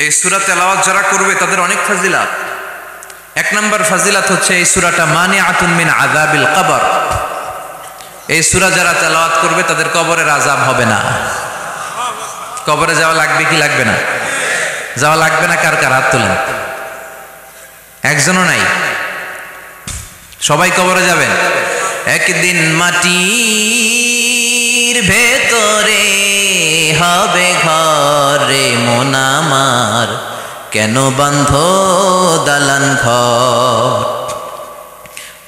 এই সূরা তেলাওয়াত যারা করবে তাদের অনেক ফাজিলাত। এক নম্বর ফাজিলাত হচ্ছে এই সূরাটা মানিআতুন মিন আযাবিল কবর। এই সূরা যারা তেলাওয়াত করবে তাদের কবরের আযাব হবে না। কবরে যাওয়া লাগবে কি লাগবে না? যাওয়া লাগবে না। কার কার হাত তোলেন? একজনও নাই, সবাই কবরে যাবেন। একদিন মাটির ভেতরে হবে ঘরে মন আমার, কেন বান্ধ দালান ঘর?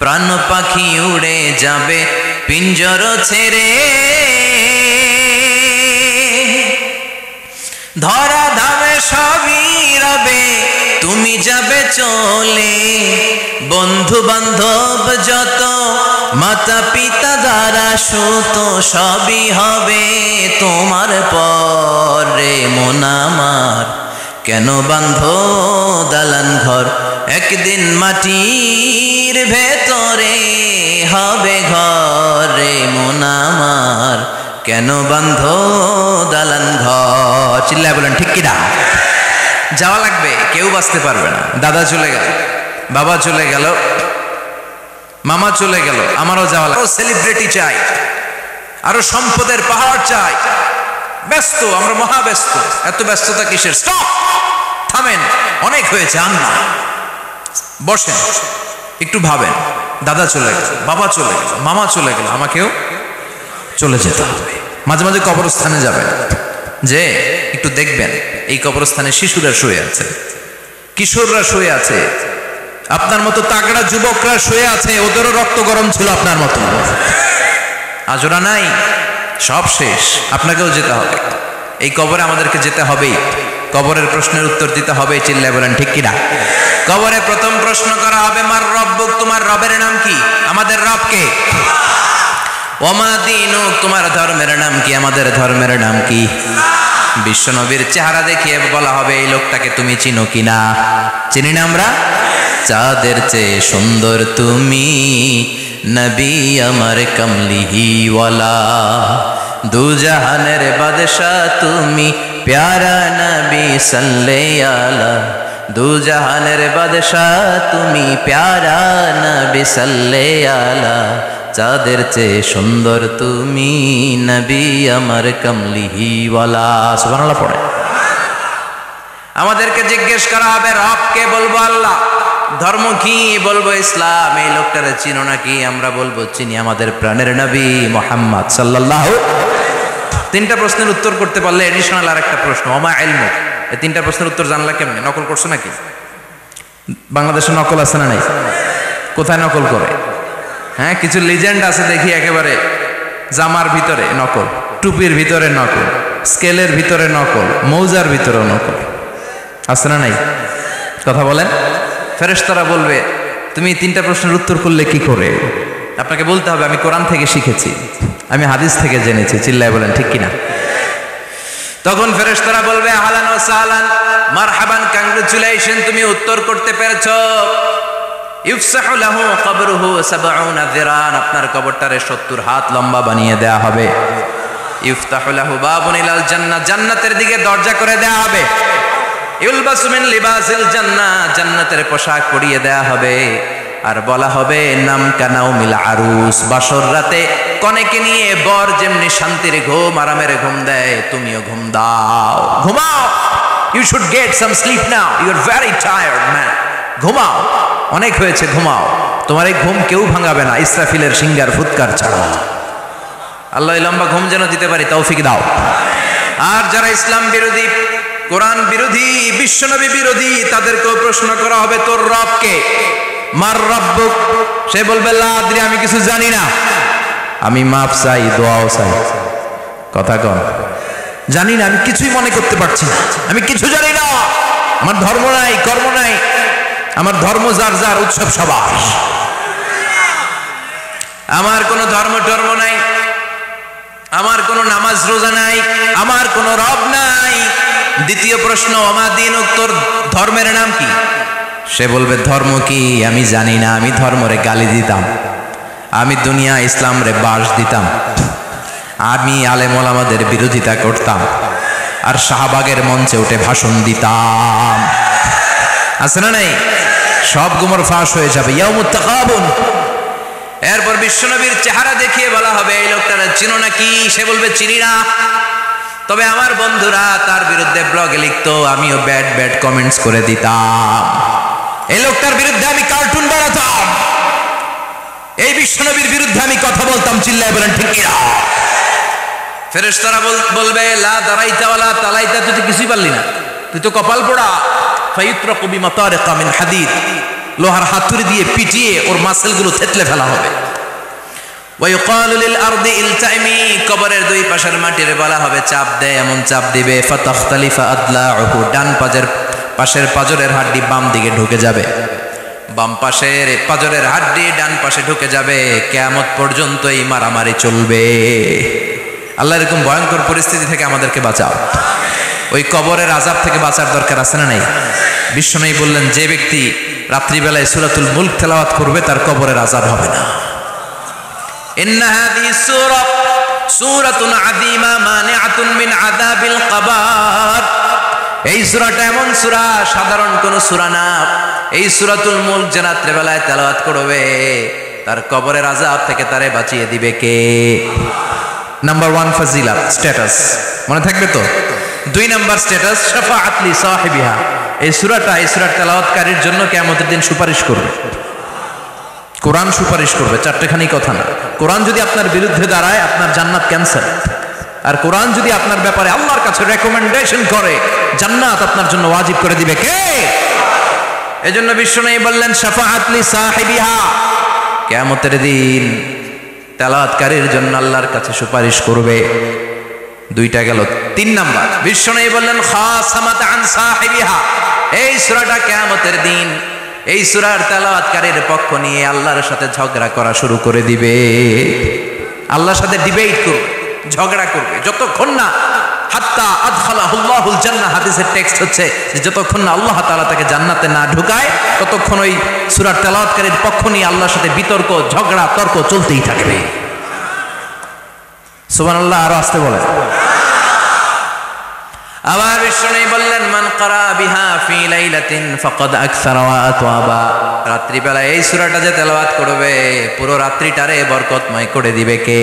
প্রাণ পাখি উড়ে যাবে পিঞ্জর ছেড়ে, ধরা ধামে সবই রবে তুমি যাবে চলে। বন্ধু বান্ধব যত মাতা পিতা দ্বারা সুত সবই হবে তোমার পরে মন আমার, কেন বান্ধ দালান ঘর? একদিন মাটির ভেতরে হবে ঘরে মন আমার, কেন বান্ধ দালান ঘর? চিল্লায় বলেন ঠিক কিনা? যাওয়া লাগবে, কেউ বাঁচতে পারবে না। দাদা চলে গেল, বাবা চলে গেল, মামা চলে গেল, আমারও যাওয়া লাগবে। সেলিব্রিটি চাই, আরো সম্পদের পাহাড় চাই। ব্যস্ত, আমরা মহা ব্যস্ত। এত ব্যস্ততা কিসের? স্টপ, থামেন, অনেক হয়েছে। আন্না বসেন, একটু ভাবেন। দাদা চলে গেল, বাবা চলে গেল, মামা চলে গেল, আমাকেও চলে যেতে হবে। মাঝে মাঝে কবরস্থানে যাবেন, যে একটু দেখবেন এই কবরস্থানে শিশুরা শুয়ে আছে, কিশোররা শুয়ে আছে, আপনার মতো তাগড়া যুবকরা শুয়ে আছে, ওদেরও রক্ত গরম ছিল আপনার মতো। আজ ওরা নাই, সব শেষ। আপনাকেও যেতে হবে, এই কবরে আমাদেরকে যেতে হবেই। কবরের প্রশ্নের উত্তর দিতে হবে। চিল্লায় বলেন ঠিক কিনা? কবরে প্রথম প্রশ্ন করা হবে মার রব্বুক, তোমার রবের নাম কি? আমাদের রব কে? ওমা দীনুক, তোমার ধর্মের নাম কি? আমাদের ধর্মের নাম কি? বিশ্বনবীর চেহারা দেখিয়ে বলা হবে এই লোকটাকে তুমি চিনো কিনা? চিনি না আমরা? চাঁদের চেয়ে সুন্দর তুমি নবী আমার কমলিহিওয়ালা, দু জাহানের বাদশা তুমি প্যারা নবী সাল্লাল্লাহু আলা, দু জাহানের বাদশা তুমি প্যারা নবী সাল্লাল্লাহু আলা, চাঁদের চেয়ে সুন্দর তুমি নবী আমার কমলিহিওয়ালা। সুবহানাল্লাহ পড়ে। আমাদেরকে জিজ্ঞেস করা হবে রবকে, বলবো আল্লাহ। ধর্ম কি? বলবো ইসলাম। এই লোকটারে চিনো নাকি? আমরা বলবো চিনি, আমাদের প্রাণের নবী মুহাম্মদ সাল্লাল্লাহু। তিনটা প্রশ্নের উত্তর করতে পারলে এডিশনাল আর একটা প্রশ্ন, ওমা ইলমুক। এই তিনটা প্রশ্নের উত্তর জানলা কেমনে? নকল করছো নাকি? বাংলাদেশে নকল আছে না নাই? কোথায় নকল করে? হ্যাঁ, কিছু লিজেন্ড আছে দেখি, একেবারে জামার ভিতরে নকল, টুপির ভিতরে নকল, স্কেলের ভিতরে নকল, মৌজার ভিতরে নকল। আছে না নাই? কথা বলেন। ফেরেশতারা বলবে তুমি তিনটা প্রশ্নের উত্তর করলে কি করে? আপনাকে বলতে হবে আমি কোরআন থেকে শিখেছি, আমি হাদিস থেকে জেনেছি। চিল্লায় বলেন ঠিক কিনা? তখন ফেরেশতারা বলবে আহলান ওয়া সাহলান, মারহাবান, কংগ্রাচুলেশন, তুমি উত্তর করতে পেরেছো। ইফসাহু লাহু কবরুহু ৭০ যিরান, আপনার কবরটারে ৭০ হাত লম্বা বানিয়ে দেয়া হবে। ইফতাহু লাহু বাবুন ইলাল জান্নাহ, জান্নাতের দিকে দরজা করে দেয়া হবে। ইউলবাসু মিন লিবাসিল জান্নাহ, জান্নাতের পোশাক পরিয়ে দেয়া হবে। আর বলা হবে নাম কানাউমিল আরুস, বাসর রাতে কনেকে নিয়ে বর যেমনি শান্তির ঘুম, আরামের ঘুম দেয়, তুমিও ঘুম দাও, ঘুমাও। You should get some sleep now, you are very tired man. ঘুমাও, অনেক হয়েছে, ঘুমাও। তোমার এই ঘুম কেউ ভাঙাবে না ইসরাফিলের সিঙ্গার ফুৎকার ছাড়া। আল্লাহ লম্বা ঘুম যেন দিতে পারি তৌফিক দাও। আর যারা ইসলাম বিরোধী, কোরআন বিরোধী, বিশ্বনবী বিরোধী, তাদেরকেও প্রশ্ন করা হবে তোর রব কে? মার রব্বুক, সে বলবে লা আদরি, আমি কিছু জানি না, আমি মাফ চাই, দোয়াও চাই। কথা কন, জানি না, আমি কিছুই মনে করতে পারছি না, আমি কিছু জানি না, আমার ধর্ম নাই, কর্ম নাই, আমার ধর্ম যার যার, উৎসব সবার, আমার কোনো ধর্ম টর্ম নাই, আমার কোনো নামাজ রোজা নাই, আমার কোনো রব নাই। দ্বিতীয় প্রশ্ন ওমা দীনুক, তোর ধর্মের নাম কি? সে বলবে ধর্ম কি আমি জানি না, আমি ধর্মরে গালি দিতাম, আমি দুনিয়া ইসলাম রে বাস দিতাম, আমি আলেম ওলামাদের বিরোধিতা করতাম, আর শাহবাগের মঞ্চে উঠে ভাষণ দিতাম। আছে না নাই? সব গুমর ফাঁস হয়ে যাবে। ইয়াউমুত তাকাবুন। এরপর বিশ্বনবীর চেহারা দেখিয়ে বলা হবে এই লোকটারা চিনো নাকি? সে বলবে চিনি না, তবে আমার বন্ধুরা তার বিরুদ্ধে ব্লগে লিখতো, আমিও ব্যাড ব্যাড কমেন্টস করে দিতাম। এই লোকটার বিরুদ্ধে আমি কার্টুন বানাতাম, এই বিশ্বনবীর বিরুদ্ধে আমি কথা বলতাম। চিল্লায় বলেন ঠিক কিনা? ফেরেশতারা বলবে লা দারাইতা ওয়ালা তালাইতা, তুই তো কিছুই পারলি না, তুই তো কপাল পোড়া। ফায়ুতরাকু বিমাতারিকা মিন হাদিদ, লোহার হাতুড়ি দিয়ে পিটিয়ে ওর মাসেলগুলো থেতলে ফেলা হবে। ওয়ায়ুকালু লিল আরদি ইলতাইমি, কবরের দুই পাশের মাটির বলা হবে চাপ দে, এমন চাপ দিবে ফাতাখতালিফা আদলাউহু, ডান পাশের পাজরের হাড্ডি বাম দিকে ঢুকে যাবে, বাম পাশের পাজরের হাড্ডি ডান পাশে ঢুকে যাবে। কিয়ামত পর্যন্ত এই মারামারি চলবে। আল্লাহ এরকম ভয়ঙ্কর পরিস্থিতি থেকে আমাদেরকে বাঁচাও। ওই কবরের আযাব থেকে বাঁচার দরকার আছে না নাই? বিশ্বনবী বললেন যে ব্যক্তি রাত্রিবেলায় সূরাতুল মুলক তেলাওয়াত করবে তার কবরের আযাব হবে না। ইন্না হাযিহি সূরাতুন আযীমা মানিআতুন মিন আযাবিল কবর। এই সূরাটা এমন সূরা, সাধারণ কোন সূরা না। এই সূরাতুল মুলক যে রাত্রিবেলায় তেলাওয়াত করবে তার কবরের আযাব থেকে তারে বাঁচিয়ে দিবে কে? নাম্বার 1 ফাজিলাত, স্ট্যাটাস, মনে থাকবে তো? 2 নাম্বার স্ট্যাটাস শাফাআত লি সাহিবিহা। এই সূরাটা, এই সূরার তেলাওয়াতকারীর জন্য কিয়ামতের দিন সুপারিশ করবে। কোরআন সুপারিশ করবে, চারটেখানি কথা না। কোরআন যদি আপনার বিরুদ্ধে দাঁড়ায় আপনার জান্নাত ক্যান্সেল, আর কোরআন যদি আপনার ব্যাপারে আল্লাহর কাছে রেকমেন্ডেশন করে জান্নাত আপনার জন্য ওয়াজিব করে দিবে কে? এজন্য বিশ্বনবী বললেন শাফাআত লি সাহিবিহা, কিয়ামতের দিন তেলাওয়াতকারীর জন্য আল্লাহর কাছে সুপারিশ করবে। 2টা গেল। 3 নাম্বার বিশ্বনবী বললেন খাসামাত আন সাহিবিহা। এই সূরাটা কিয়ামতের দিন এই সূরার তেলাওয়াতকারীর পক্ষ নিয়ে আল্লাহর সাথে ঝগড়া করা শুরু করে দিবে। আল্লাহর সাথে ডিবেট করবে, ঝগড়া করবে, যতক্ষণ না হাত্তা আদখালাহুল্লাহুল জান্নাহ। হাদিসের টেক্সট হচ্ছে যে যতক্ষণ না আল্লাহ তাআলা তাকে জান্নাতে না ঢুকায় ততক্ষণ ওই সূরার তেলাওয়াতকারীর পক্ষ নিয়ে আল্লাহর সাথে বিতর্ক, ঝগড়া, তর্ক চলতেই থাকবে। সুবহানাল্লাহ। আরো আসতে বলেন। আবার বিশ্বনবী বললেন মান ক্বারা বিহা ফি লাইলাতিন ফাকাদ আকসারা ওয়া আতওয়াবা। রাত্রিবেলা এই সূরাটা যে তেলাওয়াত করবে পুরো রাত্রিটারে বরকতময় করে দিবে কে?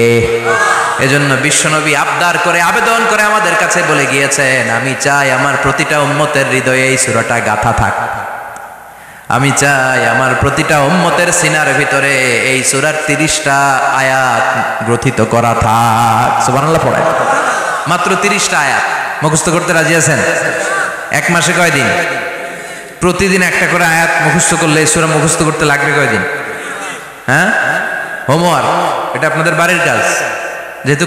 এজন্য বিশ্বনবী আবদার করে, আবেদন করে আমাদের কাছে বলে গিয়েছেন, আমি চাই আমার প্রতিটা উম্মতের হৃদয়ে এই সূরাটা গাঁথা থাক। আমি চাই আমার প্রতিটা উম্মতের সিনার ভিতরে এই সূরার 30টা আয়াত গ্রথিত করা থাক। সুবহানাল্লাহ পড়ায়। মাত্র 30টা আয়াত মুখস্থ করতে রাজি আছেন? 1 মাসে কয়দিন? প্রতিদিন একটা করে আয়াত মুখস্থ করলে এই সূরা মুখস্থ করতে লাগবে কয়দিন? হ্যাঁ, হোমওয়ার্ক। এটা আপনাদের বাড়ির কাজ, যেহেতু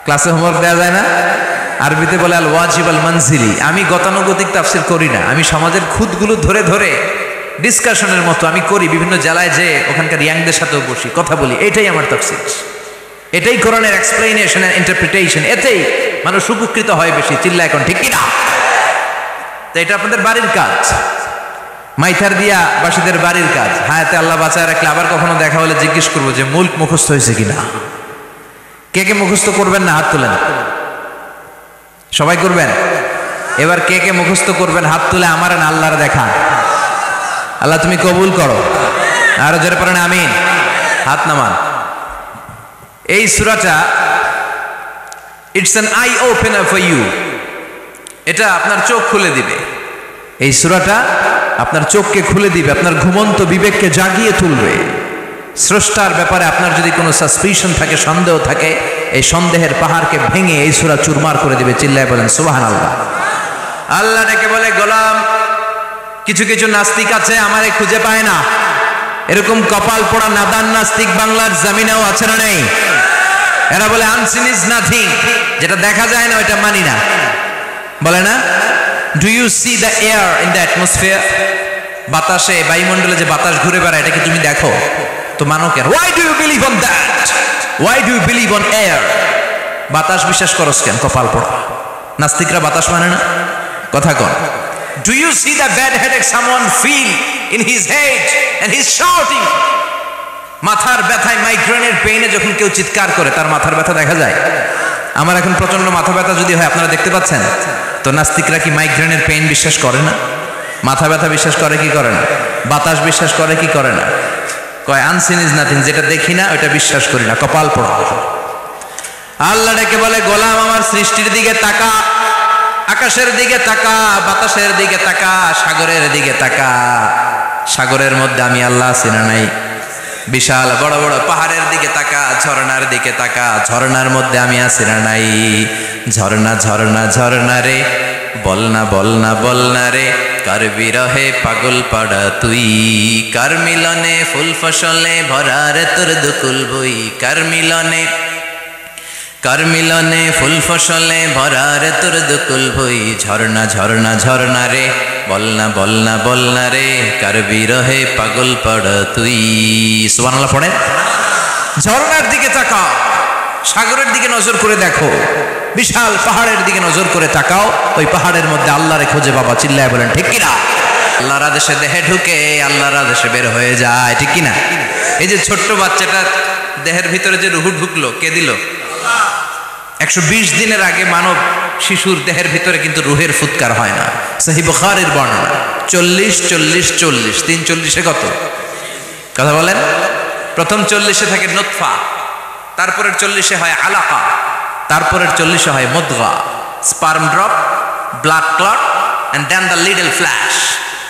ক্লাসে হোমওয়ার্ক দেওয়া যায় না। আরবিতে বলে আল ওয়াজিব আল মানজিলি। আমি গতানুগতিক তাফসীর করি না, আমি সমাজের খুঁতগুলো ধরে ধরে ডিসকাশনের মতো আমি করি। বিভিন্ন জেলায় যে ওখানকার ইয়াংদের সাথেও বসি, কথা বলি। এটাই আমার তাফসীর, এটাই কোরআনের এক্সপ্লেনেশন এন্ড ইন্টারপ্রিটেশন। এতেই মানুষ উপকৃত হয় বেশি। চিল্লা এখন ঠিক কিনা? তো এটা আপনাদের বাড়ির কাজ, মাইথার দিয়া বাসীদের বাড়ির কাজ। হায়াতে আল্লাহ বাঁচায় রাখলে আবার কখনো দেখা হলে জিজ্ঞেস করবো যে মুলক মুখস্থ হয়েছে কিনা। কে কে মুখস্থ করবেন না হাত তুলেন। সবাই করবেন। এবার কে কে মুখস্থ করবেন হাত তুলে আমার আল্লাহর দেখান। আল্লাহ তুমি কবুল করো। আরো জোরে পড়েন আমিন। হাত নামান। এই সূরাটা it's an eye opener for you. এটা আপনার চোখ খুলে দিবে। এই সূরাটা আপনার চোখকে খুলে দিবে, আপনার ঘুমন্ত বিবেককে জাগিয়ে তুলবে। স্রষ্টার ব্যাপারে আপনার যদি কোনো সাসপিশন থাকে, সন্দেহ থাকে, এই সন্দেহের পাহাড়কে ভেঙে এই সূরা চুরমার করে দিবে। চিল্লায় বলেন সুবহানাল্লাহ। আল্লাহ ডেকে বলে গোলাম, কিছু কিছু নাস্তিক আছে আমারে খুঁজে পায় না। এরকম কপাল পোড়া নাদান নাস্তিক বাংলার জমিনেও আছে না নেই? এরা বলে আনসিন ইজ নাথিং, যেটা দেখা যায় না ওইটা মানি না, বলে না? Do you see the air in the atmosphere? বাতাসে, বায়ুমণ্ডলে যে বাতাস ঘুরে বেড়ায় এটাকে তুমি দেখো, তো মানো কেন? Why do you believe on that? Why do you believe on air? বাতাস বিশ্বাস করস কেন? কপাল পোড়া নাস্তিকরা বাতাস মানে না। কথা কন। Do you see the bad headache someone feel in his head and he is shouting? মাথার ব্যথায়, মাইগ্রেনের পেইনে যখন কেউ চিৎকার করে তার মাথার ব্যথা দেখা যায়? আমার এখন প্রচন্ড মাথা ব্যথা যদি হয়, আপনারা দেখতে পাচ্ছেন তো, নাস্তিকরা কি মাইগ্রেনের পেইন বিশ্বাস করে না? মাথা ব্যথা বিশ্বাস করে কি করে না? বাতাস বিশ্বাস করে কি করে না? কয় আনসিন ইজ নাথিং, যেটা দেখি না ওইটা বিশ্বাস করি না, কপাল পোড়া। আল্লাহ ডেকে বলে, গোলাম আমার সৃষ্টির দিকে তাকা, আকাশের দিকে তাকা, বাতাসের দিকে তাকা, সাগরের দিকে তাকা। সাগরের মধ্যে আমি আল্লাহ আছি না নাই? বিশাল বড় বড় পাহাড়ের দিকে তাকা, ঝর্ণার দিকে তাকা, ঝর্ণার মধ্যে আমি আছি না নাই? ঝর্ণা ঝর্ণা ঝর্ণা রে, বলনা বলনা বলনা রে, কার বিরহে পাগল পাড়া তুই, কার মিলনে ফুল ফসলে ভরা রে তোর দুকুল বই, কার মিলনে ফুল ফসলে ভরা রে তোর দুকুল বই। ঝর্ণা ঝর্ণা ঝর্ণা রে, বলনা বলনা বলনা রে, কার বিরহে পাগল পাড়া তুই। সুবহানাল্লাহ পড়ে। ঝর্ণার দিকে তাকাও, সাগরের দিকে নজর করে দেখো, বিশাল পাহাড়ের দিকে নজর করে তাকাও, ওই পাহাড়ের মধ্যে আল্লাহরে খোঁজে বাবা, চিল্লায় বলেন ঠিক কিনা? আল্লাহর আদেশে দেহে ঢুকে, আল্লাহর আদেশে বের হয়ে যায়, ঠিক কিনা? এই যে ছোট্ট বাচ্চাটার দেহের ভিতরে যে রুহু ঢুকলো, কে দিল? 120 দিনের আগে মানব শিশুর দেহের ভিতরে কিন্তু রুহের ফুৎকার হয় না। সহিহ বুখারীর বর্ণনা 40 40 40, 340-এ কত কথা বলেন? প্রথম 40-এ থাকে নুতফা, তারপরের 40-এ হয় আলাকা, তারপরের 40-এ হয় মুদগা, sperm drop, blood clot and then the little flesh.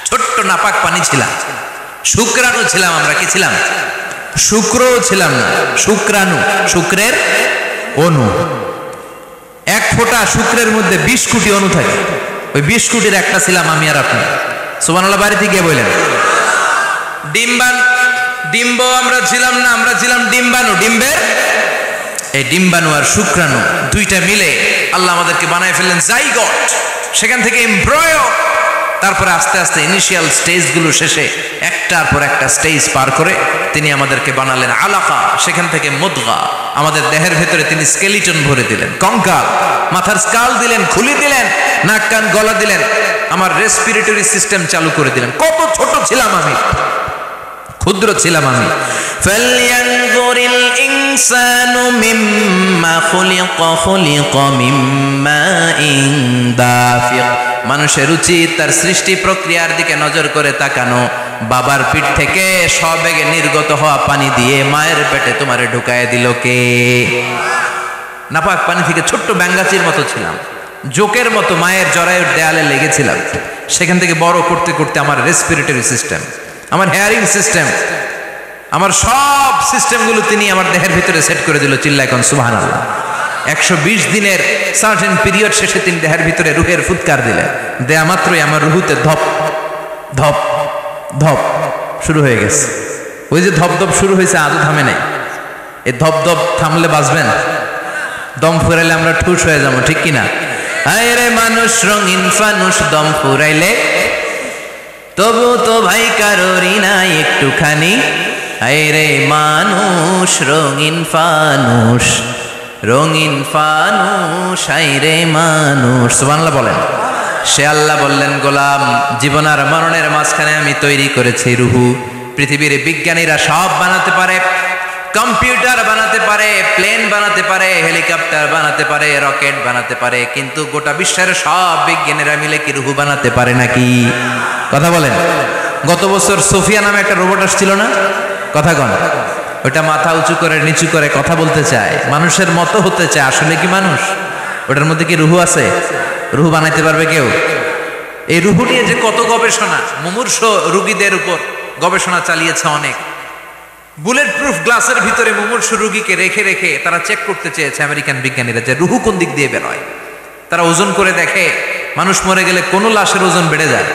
ছোট্ট নাপাক পানি ছিলাম, শুক্রাণু ছিলাম আমরা। কি ছিলাম? শুক্রও ছিলাম না, শুক্রাণু, শুক্রের অণু। এক ফোঁটা শুক্রের মধ্যে 20 কোটি অণু থাকে, ওই 20 কোটির একটা ছিলাম আমি আর আপনি। সুবহানাল্লাহ বাড়িতে গিয়ে বললেন। ডিম্ব আমরা ছিলাম না, আমরা ছিলাম ডিম্বাণু। ডিম্বের এই ডিম্বাণু আর শুক্রাণু দুইটা মিলে আল্লাহ আমাদেরকে বানায় ফেললেন জাইগট, সেখান থেকে এমব্রয়ো, তারপরে আস্তে আস্তে ইনিশিয়াল স্টেজগুলো শেষে একটার পর একটা স্টেজ পার করে তিনি আমাদেরকে বানালেন আলাকা, সেখান থেকে মুদগা। আমাদের দেহের ভেতরে তিনি স্কেলিটন ভরে দিলেন, কঙ্কাল, মাথার স্কাল দিলেন, খুলি দিলেন, নাক কান গলা দিলেন, আমার রেসপিরেটরি সিস্টেম চালু করে দিলেন। কত ছোট ছিলাম আমি, ক্ষুদ্র ছিলাম আমি। ফালয়ানজুরিল ইনসানু মিম্মা খুলিকা, খুলিকা মিম্মাইন দাফিক। মানুষের উচিত তার সৃষ্টি প্রক্রিয়ার দিকে নজর করে তাকানো। বাবার পিঠ থেকে সবেগে নির্গত হওয়া পানি দিয়ে মায়ের পেটে তোমারে ঢুকায় দিল কে? নাপাক পানি থেকে ছোট্ট ব্যাঙ্গাচির মতো ছিলাম, জোকের মতো মায়ের জরায়ুর দেয়ালে লেগেছিলাম। সেখান থেকে বড় করতে করতে আমার রেসপিরেটরি সিস্টেম, আমার হেয়ারিং সিস্টেম, আমার সব সিস্টেমগুলো তিনি আমার দেহের ভিতরে সেট করে দিল। চিল্লায় কোন সুবহানাল্লাহ। 120 দিনের সার্টেন পিরিয়ড শেষে তিনি দেহের ভিতরে রুহের ফুৎকার দিলেন। দেয়া মাত্রই আমার রুহুতে ধপ ধপ ধপ শুরু হয়ে গেছে। ওই যে ধপ ধপ শুরু হয়েছে, আজও থামে নাই। এই ধপ ধপ থামলে বাঁচবেন? দম ফুরাইলে আমরা ঠুস হয়ে যাবো, ঠিক কিনা? হায় রে মানুষ রঙিন ফানুষ, দম ফুরাইলে তবু তো ভাই কারোরই নাই একটুখানি। হায় রে মানুষ রঙিন ফানুষ, রঙিন ফানুষ, হায় রে মানুষ। সুবহানাল্লাহ বলেন। সে আল্লাহ বললেন, গোলাম জীবন আর মরণের মাঝখানে আমি তৈরি করেছি রুহু। পৃথিবীর বিজ্ঞানীরা সব বানাতে পারে, কম্পিউটার বানাতে পারে, প্লেন বানাতে পারে, হেলিকপ্টার বানাতে পারে, রকেট বানাতে পারে, কিন্তু গোটা বিশ্বের সব বিজ্ঞানীরা মিলে কি রুহু বানাতে পারে নাকি? কথা বলেন। গত বছর সোফিয়া নামে একটা রোবট আসছিল না? কথা কন। ওটা মাথা উঁচু করে নিচু করে কথা বলতে চায়, মানুষের মতো হতে চায়। আসলে কি মানুষ? ওটার মধ্যে কি রুহু আছে? রুহু বানাইতে পারবে কেউ? এই রুহু নিয়ে যে কত গবেষণা, মুমূর্ষ রোগীদের উপর গবেষণা চালিয়েছে অনেক। বুলেট প্রুফ গ্লাসের ভিতরে মুমূর্ষ রোগীকে রেখে রেখে তারা চেক করতে চেয়েছে আমেরিকান বিজ্ঞানীরা যে রুহু কোন দিক দিয়ে বের হয়। তারা ওজন করে দেখে, মানুষ মরে গেলে কোন লাশের ওজন বেড়ে যায়,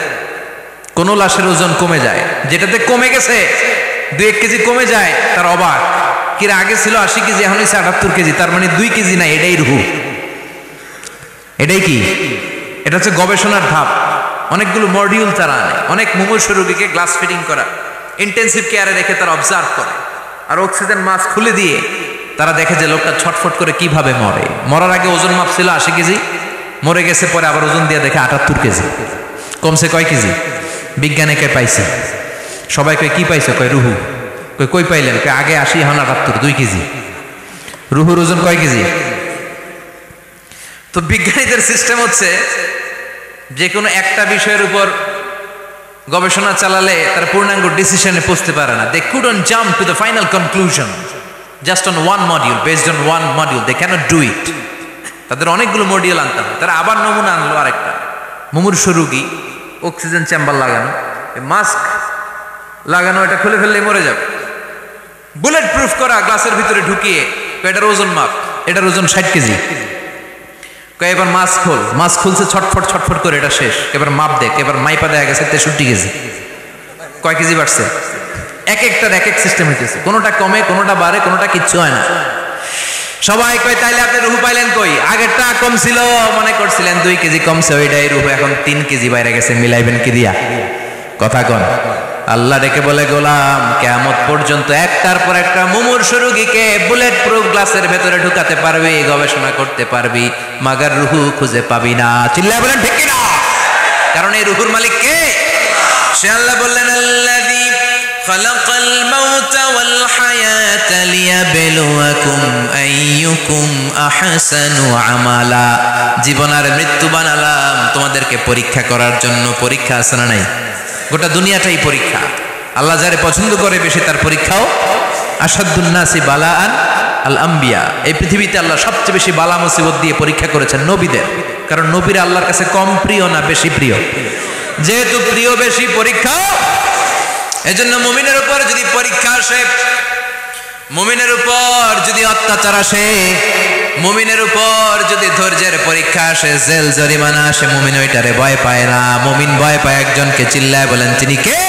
কোন লাশের ওজন কমে যায়। যেটাতে কমে গেছে 2-1 কেজি কমে যায়, তার অবাক। কিরা আগে ছিল 80 কেজি, এখন হচ্ছে 78 কেজি, তার মানে 2 কেজি নাই। এটাই রুহু। এটাই কি? এটা হচ্ছে গবেষণার ধাপ। অনেকগুলো মডিউল তারা আনে, অনেক মুমূর্ষ রোগীকে গ্লাস ফিটিং করা, ইন্টেন্সিভ কেয়ারে রেখে তারা অবজার্ভ করে, আর অক্সিজেন মাস্ক খুলে দিয়ে তারা দেখে যে লোকটা ছটফট করে কিভাবে মরে। মরার আগে ওজন মাপ ছিল 80 কেজি, মরে গেছে পরে আবার ওজন দিয়ে দেখে 78 কেজি। কমছে কয় কেজি? বিজ্ঞানে কে পাইছে? সবাই কই কি পাইছে? কয় রুহু। কই পাইলেন? আগে 80, এখন 78, 2 কেজি। রুহুর ওজন কয় কেজি? তো বিজ্ঞানীদের সিস্টেম হচ্ছে যে কোনো একটা বিষয়ের উপর গবেষণা চালালে তার পূর্ণাঙ্গ ডিসিশনে পৌঁছতে পারে না। They couldn't jump to the final conclusion just on one module, based on one module, they cannot do it. তাদের অনেকগুলো মডিউল আনতে হবে। তারা আবার নমুনা আনলো আরেকটা মুমূর্ষু রোগী, অক্সিজেন চেম্বার লাগানো, মাস্ক লাগানো, এটা খুলে ফেললে মরে যাবে। বুলেট প্রুফ করা গ্লাসের ভিতরে ঢুকিয়ে এটার ওজন মাপ, এটার ওজন 60 কেজি। এবার মাস্ক খোল, মাস্ক খুলছে ছটফট ছটফট করে, এটা শেষ। এবার মাপ দেখ, এবার মাইপা দেয়া গেছে 63 কেজি। কয় কেজি বাড়ছে? এক একটার এক এক সিস্টেম হইতেছে, কোনোটা কমে, কোনোটা বাড়ে, কোনোটা কিচ্ছু হয় না। সবাই কয় তাইলে আপনি রুহু পাইলেন কই? আগেরটা কম ছিল, মনে করছিলেন 2 কেজি কমছে, ওইটাই রুহু এখন 3 কেজি বাইরে গেছে, মিলাইবেন কি দিয়া? কথা কন। আল্লাহ ডেকে বলে, গোলাম কিয়ামত পর্যন্ত একটার পর একটা মুমূর্ষু রোগীকে বুলেট প্রুফ গ্লাসের ভেতরে ঢুকাতে পারবি, গবেষণা করতে পারবি, মাগার রুহু খুঁজে পাবি না। চিল্লায় বলেন ঠিক কি না? কারণ এই রুহুর মালিক কে? সে আল্লাহ বললেন, আল্লাযী খালাকাল মাউতা ওয়াল হায়াতা লিয়াবলুয়াকুম আইয়ুকুম আহসানু আমালা। জীবন আর মৃত্যু বানালাম তোমাদেরকে পরীক্ষা করার জন্য। পরীক্ষা আছে না নাই? গোটা দুনিয়াটাই পরীক্ষা। আল্লাহ যারে পছন্দ করে বেশি তার পরীক্ষাও। আসাদুন নাসি বালাআন আল আম্বিয়া। এই পৃথিবীতে আল্লাহ সবচেয়ে বেশি বালা মুসিবত দিয়ে পরীক্ষা করেছেন নবীদের। কারণ নবীরা আল্লাহর কাছে কম প্রিয় না বেশি প্রিয়? যেহেতু প্রিয় বেশি, পরীক্ষা। এজন্য মুমিনের উপর যদি পরীক্ষা আসে, মুমিনের উপর যদি অত্যাচার আসে, মুমিনের উপর যদি ধৈর্যের পরীক্ষা আসে, জেল জরিমানা আসে, মুমিন ওইটারে ভয় পায় না। মুমিন ভয় পায় একজনকে। চিল্লায় বলেন তিনি কে?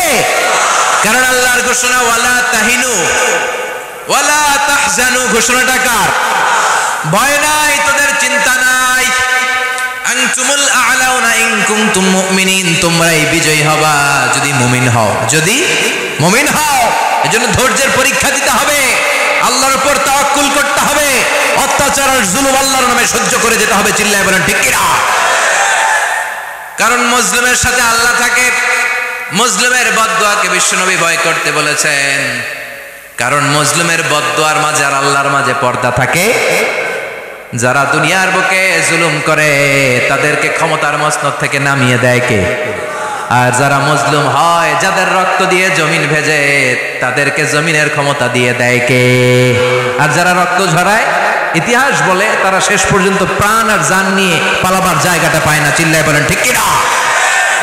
কারণ আল্লাহর ঘোষণা, ওয়ালা তাহিনু ওয়ালা তাহজানু। ঘোষণাটা কার? ভয় নাই, তোদের চিন্তা নাই। আনতুমুল আ'লাউনা ইন কুনতুম মুমিনিন। তোমরাই বিজয়ী হবা যদি মুমিন হও, যদি মুমিন হও। এজন্য ধৈর্যের পরীক্ষা দিতে হবে, আল্লাহর উপর তাওয়াক্কুল করতে হবে, অত্যাচার আর জুলুম আল্লাহর নামে সহ্য করে যেতে হবে। চিল্লায় বলেন ঠিক কি না? কারণ মুসলিমের সাথে আল্লাহ থাকে। মুসলিমের বদদুয়াকে বিশ্বনবী ভয় করতে বলেছেন। কারণ মুসলিমের বদদুয়ার মাঝে আর আল্লাহর মাঝে পর্দা থাকে। যারা দুনিয়ার বুকে জুলুম করে তাদেরকে ক্ষমতার মসনদ থেকে নামিয়ে দেয় কে? আর যারা মজলুম হয়, যাদের রক্ত দিয়ে জমিন ভেজে, তাদেরকে জমিনের ক্ষমতা দিয়ে দেয় কে? আর যারা রক্ত ঝরায়, ইতিহাস বলে তারা শেষ পর্যন্ত প্রাণ আর জান নিয়ে পালাবার জায়গাটা পায় না। চিল্লায় বলেন ঠিক কি না?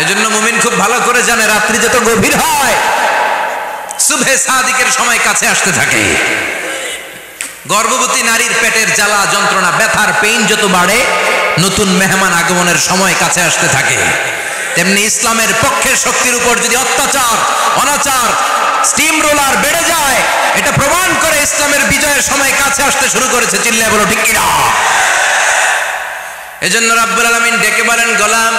এজন্য মুমিন খুব ভালো করে জানে, রাত্রি যত গভীর হয়, সুবহে সাদিকের সময় কাছে আসতে থাকে। গর্ভবতী নারীর পেটের জ্বালা যন্ত্রণা, ব্যথার পেইন যত বাড়ে, নতুন মেহমান আগমনের সময় কাছে আসতে থাকে। তেমনি ইসলামের পক্ষের শক্তির উপর যদি অত্যাচার, অনাচার, স্টিম রোলার বেড়ে যায়, এটা প্রমাণ করে ইসলামের বিজয়ের সময় কাছে আসতে শুরু করেছে। চিল্লায় বলো ঠিক কি না? এজন্য রাব্বুল আলামিন ডেকে বলেন, গোলাম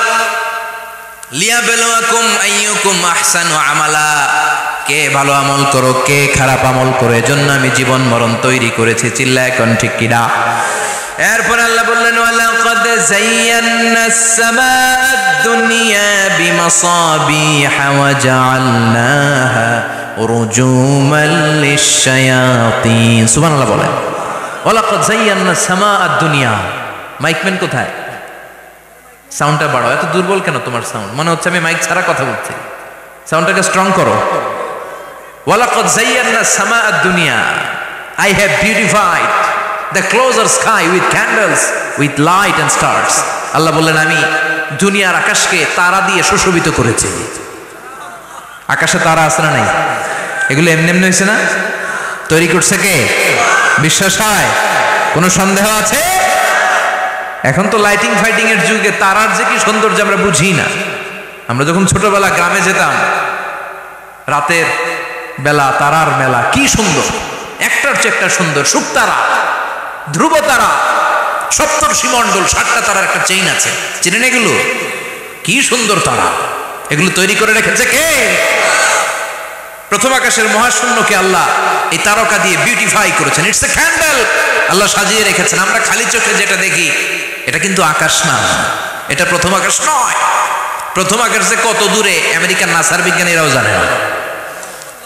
লিয়াবলুয়াকুম আইয়ুকুম আহসানু আমালা। কে ভালো আমল করো, কে খারাপ আমল করো, এজন্য আমি জীবন মরণ তৈরি করেছি। চিল্লায় এখন ঠিক কি না? এরপর আল্লাহ বললেন, ওয়ালাকাদ যায়্যানাস সামাআদ দুনিয়া বিমাসাবিহা ওয়া জাআলনাহা রুজুমান লিশ-শায়াতিন। সুবহানাল্লাহ বলেন। ওয়ালাকাদ যায়্যানাস সামাআদ দুনিয়া। মাইকম্যান কোথায়? সাউন্ডটা বাড়াও। এত দুর্বল কেন তোমার সাউন্ড? মনে হচ্ছে আমি মাইক ছাড়া কথা বলছি। সাউন্ডটাকে স্ট্রং করো। ওয়ালাকাদ যায়্যানাস সামাআদ দুনিয়া। I have beautified the closer sky with candles, with light and stars. আল্লাহ বললেন, আমি দুনিয়ার আকাশকে তারা দিয়ে সুশোভিত করেছি। আকাশে তারা আছে না নাই? এগুলো এমনি এমনি হয়েছে না? তৈরি করছে কে? বিশ্বাস হয়? কোনো সন্দেহ আছে? এখন তো লাইটিং ফাইটিং এর যুগে তারার যে কি সৌন্দর্য আমরা বুঝি না। আমরা যখন ছোটবেলা গ্রামে যেতাম, রাতের বেলা তারার মেলা, কি সুন্দর, একটার চেয়ে একটা সুন্দর। শুকতারা, ধ্রুব তারা, সপ্তর্ষিমণ্ডল, 7টা তারার একটা চেইন আছে, চিনেন এগুলো? কি সুন্দর তারা! এগুলো তৈরি করে রেখেছে কে? প্রথম আকাশের মহাশূন্যকে আল্লাহ এই তারকা দিয়ে বিউটিফাই করেছেন। It's a candle. আল্লাহ সাজিয়ে রেখেছেন। আমরা খালি চোখে যেটা দেখি এটা কিন্তু আকাশ না, এটা প্রথম আকাশ নয়। প্রথম আকাশ যে কত দূরে আমেরিকার নাসার বিজ্ঞানীরাও জানে না।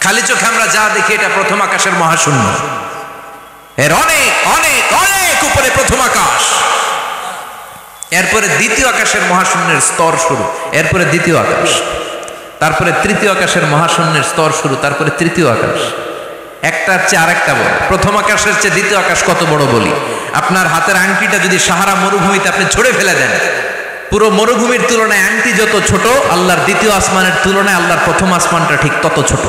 খালি চোখে আমরা যা দেখি এটা প্রথম আকাশের মহাশূন্য। এর অনেক অনেক অনেক উপরে প্রথম আকাশ। এরপরে দ্বিতীয় আকাশের মহাশূন্যের স্তর শুরু, এরপরে দ্বিতীয় আকাশ, তারপরে তৃতীয় আকাশের মহাশূন্যের স্তর শুরু, তারপরে তৃতীয় আকাশ। একটার চেয়ে আরেকটা বড়। প্রথম আকাশের চেয়ে দ্বিতীয় আকাশ কত বড় বলি, আপনার হাতের আংটিটা যদি সাহারা মরুভূমিতে আপনি ছড়ে ফেলে দেন, পুরো মরুভূমির তুলনায় আংটি যত ছোট, আল্লাহর দ্বিতীয় আসমানের তুলনায় আল্লাহর প্রথম আসমানটা ঠিক তত ছোট।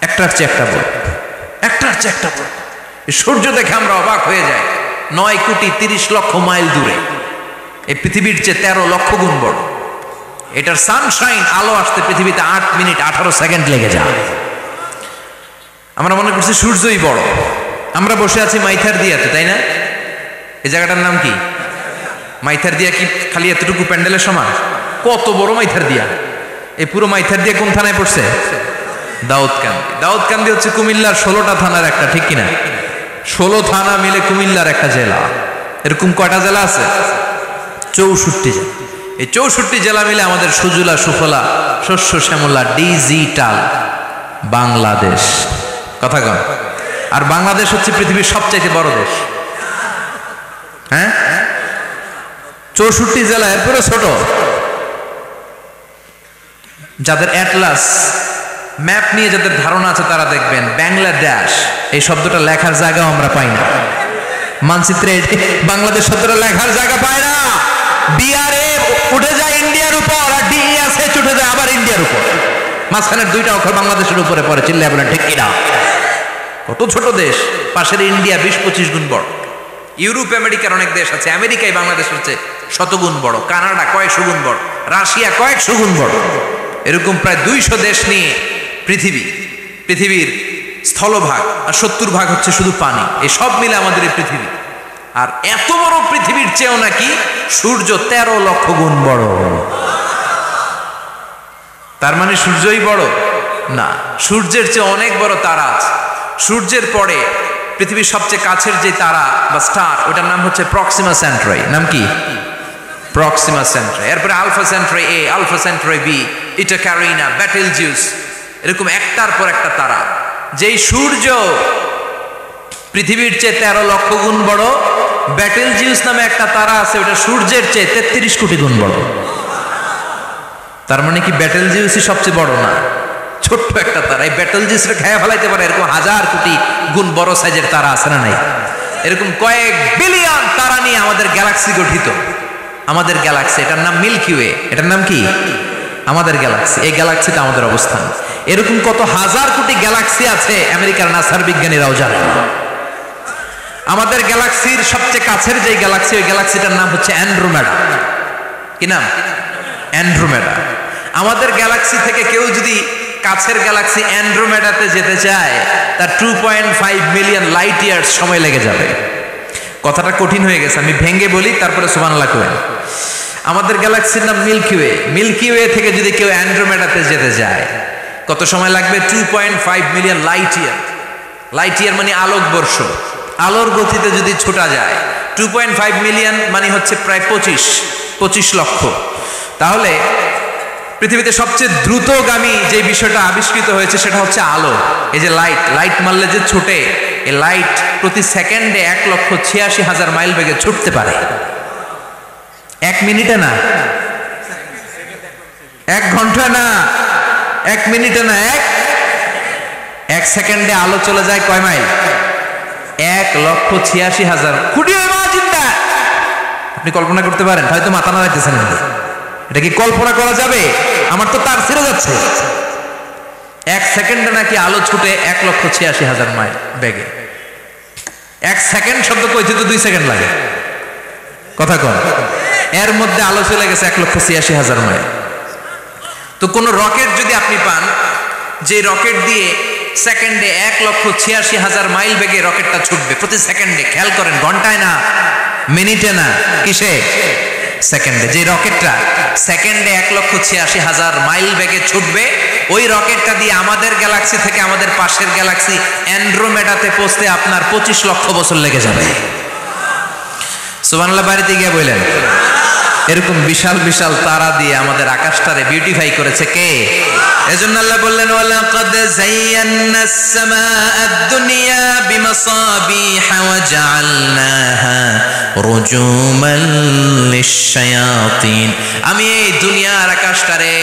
একটার চেয়ে একটা বড়, একটার চেয়ে একটা বড়। সূর্য দেখে আমরা অবাক হয়ে যাই, 9,30,00,000 মাইল দূরে, এই পৃথিবীর চেয়ে 13 লক্ষ গুণ বড়। এটার সানশাইন, আলো আসতে পৃথিবীতে 8 মিনিট 18 সেকেন্ড লেগে যায়। আমরা মনে করছি সূর্যই বড়। আমরা বসে আছি মাইথার দিয়াতে, তাই না? এই জায়গাটার নাম কি? মাইথার দিয়া। কি খালি এতটুকু প্যান্ডেলের সমান? কত বড় মাইথার দিয়া! এই পুরো মাইথার দিয়া কোন থানায় পড়ছে? দাউদকান্দি। দাউদকান্দি হচ্ছে কুমিল্লার 16টা থানার একটা, ঠিক কিনা? 16 থানা মিলে কুমিল্লার একটা জেলা। এরকম কয়টা জেলা আছে? 64 জেলা। এই 64 জেলা মিলে আমাদের সুজলা সুফলা শস্য শ্যামলা ডিজিটাল বাংলাদেশ। কথা কন। আর বাংলাদেশ হচ্ছে পৃথিবীর সবচাইতে বড় দেশ। হ্যাঁ, 64 জেলা, এরপরে ছোট। যাদের অ্যাটলাস ম্যাপ নিয়ে যাদের ধারণা আছে তারা দেখবেন বাংলাদেশ এই শব্দটা লেখার জায়গাও আমরা পাই না। মানচিত্রে বাংলাদেশ শব্দটা লেখার জায়গা পায় না। বিআরএ উঠে যায় ইন্ডিয়ার উপর, আর ডিএসএচ উঠে যায় আবার ইন্ডিয়ার উপর। মাঝখানের দুইটা অক্ষর বাংলাদেশের উপরে পড়ে। চিল্লায় বলেন ঠিক কিনা? কত ছোট দেশ। পাশের ইন্ডিয়া 20-25 গুণ বড়। ইউরোপ আমেরিকার অনেক দেশ আছে, আমেরিকায় বাংলাদেশের চেয়ে 100 গুণ বড়। কানাডা কয়েকশো গুণ বড়, রাশিয়া কয়েকশো গুণ বড়। এরকম প্রায় 200 দেশ নিয়ে পৃথিবীর স্থলভাগ, আর 70 ভাগ হচ্ছে শুধু পানি। এই সব মিলে আমাদের এই পৃথিবী। আর এত বড় পৃথিবীর চেয়েও নাকি সূর্য 13 লক্ষ গুণ বড়। তার মানে সূর্যই বড় না, সূর্যের চেয়ে অনেক বড় তারা আছে। সূর্যের পরে পৃথিবীর সবচেয়ে কাছের যে তারা বা স্টার, ওটার নাম হচ্ছে প্রক্সিমা সেন্ট্রাই। নাম কি? প্রক্সিমা সেন্ট্রাই। এরপরে আলফা সেন্ট্রাই এ, আলফা সেন্ট্রাই বি, ইটা ক্যারিনা, বেটেলজিউস, এরকম একটার পর একটা তারা। যেই সূর্য পৃথিবীর চেয়ে 13 লক্ষ গুণ বড়, বেটেলজিউস নামে একটা তারা আছে, ওটা সূর্যের চেয়ে 33 কোটি গুণ বড়। তার মানে কি বেটেলজিউসই সবচেয়ে বড় না, ছোট্ট একটা তারা। এই বেটেলজিউসটা খেয়ে ফেলাইতে পারে এরকম 1000 কোটি গুণ বড় সাইজের তারা আছে না নাই? এরকম কয়েক বিলিয়ন তারা নিয়ে আমাদের গ্যালাক্সি গঠিত। আমাদের গ্যালাক্সি, এটার নাম মিল্কি ওয়ে। এটার নাম কি? আমাদের গ্যালাক্সি। এই গ্যালাক্সিতে আমাদের অবস্থান। এরকম কত হাজার কোটি গ্যালাক্সি আছে আমেরিকার নাসার বিজ্ঞানীরাও জানেন। আমাদের গ্যালাক্সির সবচেয়ে কাছের যে গ্যালাক্সি, ওই গ্যালাক্সিটার নাম হচ্ছে অ্যান্ড্রোমেডা। কি নাম? অ্যান্ড্রোমেডা। আমাদের গ্যালাক্সি থেকে কেউ যদি কাছের গ্যালাক্সি অ্যান্ড্রোমেডাতে যেতে চায়, তার 2.5 মিলিয়ন লাইট ইয়ার্স সময় লেগে যাবে। কথাটা কঠিন হয়ে গেছে, আমি ভেঙ্গে বলি, তারপরে সুবহানাল্লাহ করেন। আমাদের গ্যালাক্সির নাম মিল্কি ওয়ে। মিল্কি ওয়ে থেকে যদি কেউ অ্যান্ড্রোমেডাতে যেতে যায়, কত সময় লাগবে? 2.5 million light year. Light year মানে আলোকবর্ষ। আলোর গতিতে যদি ছোটা যায়, 2.5 মিলিয়ন মানে হচ্ছে প্রায় 25 লক্ষ। তাহলে পৃথিবীতে সবচেয়ে দ্রুতগামী যে বিষয়টা আবিষ্কৃত হয়েছে সেটা হচ্ছে আলো। এই যে লাইট মারলে যে ছোটে, এই লাইট প্রতি সেকেন্ডে 1,86,000 মাইল বেগে ছুটতে পারে। 1 মিনিটে না, 1 ঘন্টা না, 1 মিনিটে না, 1 সেকেন্ডে আলো চলে যায় কয় মাইল? 1,86,000 কোটি। আপনি কল্পনা করতে পারেন? হয়তো মাথা নাড়াইতেছেন। এটা কি কল্পনা করা যাবে? আমার তো তার ছেড়ে যাচ্ছে। 1 সেকেন্ডে নাকি আলো ছুটে 1,86,000 মাইল বেগে। 1 সেকেন্ড শব্দ কইতে তো 2 সেকেন্ড লাগে। কথা কন। এর মধ্যে আলো চলে গেছে 1,86,000 মাইল। তো কোন রকেট যদি আপনি পান, যে রকেট দিয়ে সেকেন্ডে 1,86,000 মাইল বেগে রকেটটা ছুটবে প্রতি সেকেন্ডে, খেয়াল করেন, ঘন্টায় না, মিনিটে না, কিসে? সেকেন্ডে। যে রকেটটা সেকেন্ডে 1,86,000 মাইল বেগে ছুটবে, ওই রকেটটা দিয়ে আমাদের গ্যালাক্সি থেকে আমাদের পাশের গ্যালাক্সি অ্যান্ড্রোমেডাতে পৌঁছতে আপনার 25 লক্ষ বছর লেগে যাবে। সুবহানাল্লাহ বাড়িতে গিয়ে বললেন। এরকম বিশাল বিশাল তারা দিয়ে আমাদের আকাশটারে বিউটিফাই করেছে কে? এজন্য আল্লাহ বললেন ওয়ালাকাদ যায়্যানাস সামাআদ দুনিয়া বিমাসাবিহা ওয়া জাআলনাহা রুজুমান লিশ-শায়াতিন। আমি এই দুনিয়ার আকাশটারে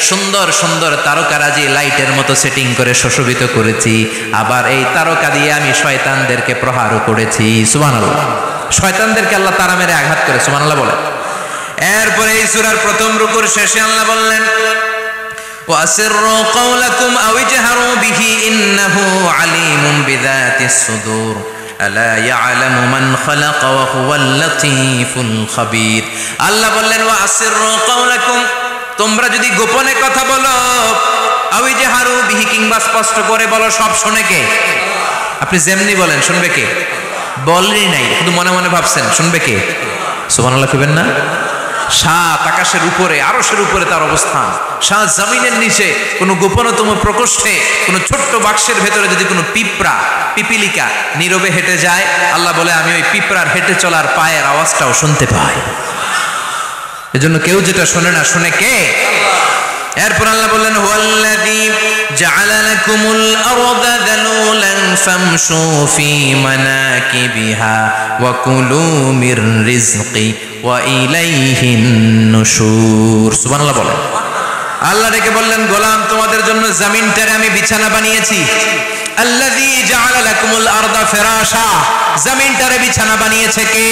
সুন্দর সুন্দর তারকারাজি লাইটের মতো সেটিং করে সুশোভিত করেছি, আবার এই তারকা দিয়ে আমি শয়তানদেরকে প্রহারও করেছি। সুবহানাল্লাহ। শয়তানদেরকে আল্লাহ তারা মেরে আঘাত করে। সুবহানাল্লাহ বলে। এরপরে এই সূরার প্রথম রুকুর শেষে আল্লাহ বললেন ওয়াসিররু কাওলাকুম আও ইজহারু বিহি ইন্নাহু আলিমুম বিযাতিস সুদূর আলা ইয়ালামু মান খালাকা ওয়া হুয়াল লাতীফুল খাবীর। আল্লাহ বললেন ওয়াসিররু কাওলাকুম, তোমরা যদি গোপনে কথা বলো, আও ইজহারু বিহি, কিংবা স্পষ্ট করে বলো, সব শুনে কে? আপনি যেমনি বলেন শুনবে কে? বলেনই নাই, শুধু মনে মনে ভাবছেন, শুনবে কে? সুবহানাল্লাহ কইবেন না? সাত আকাশের উপরে, আরশের উপরে তার অবস্থান, সাত জমিনের নিচে কোনো গোপনতম প্রকোষ্ঠে, কোনো ছোট্ট বাক্সের ভেতরে যদি কোনো পিঁপড়া, পিপিলিকা নীরবে হেঁটে যায়, আল্লাহ বলে আমি ওই পিঁপড়ার হেঁটে চলার পায়ের আওয়াজটাও শুনতে পাই। এজন্য কেউ যেটা শোনে না, শুনে কে? এরপর আল্লাহ বললেন হুয়াল্লাযী জাআলা লাকুমুল আরদা যালুলান ফামশু ফি মানাকিবিহা ওয়া কুলু মির রিজকি ওয়া ইলাইহিন নুশুর। সুবহানাল্লাহ বলেন। আল্লাহ ডেকে বললেন গোলাম, তোমাদের জন্য জমিনটারে আমি বিছানা বানিয়েছি। আল্লাযী জাআলা লাকুমুল আরদা ফিরাশা, জমিনটারে বিছানা বানিয়েছে কে?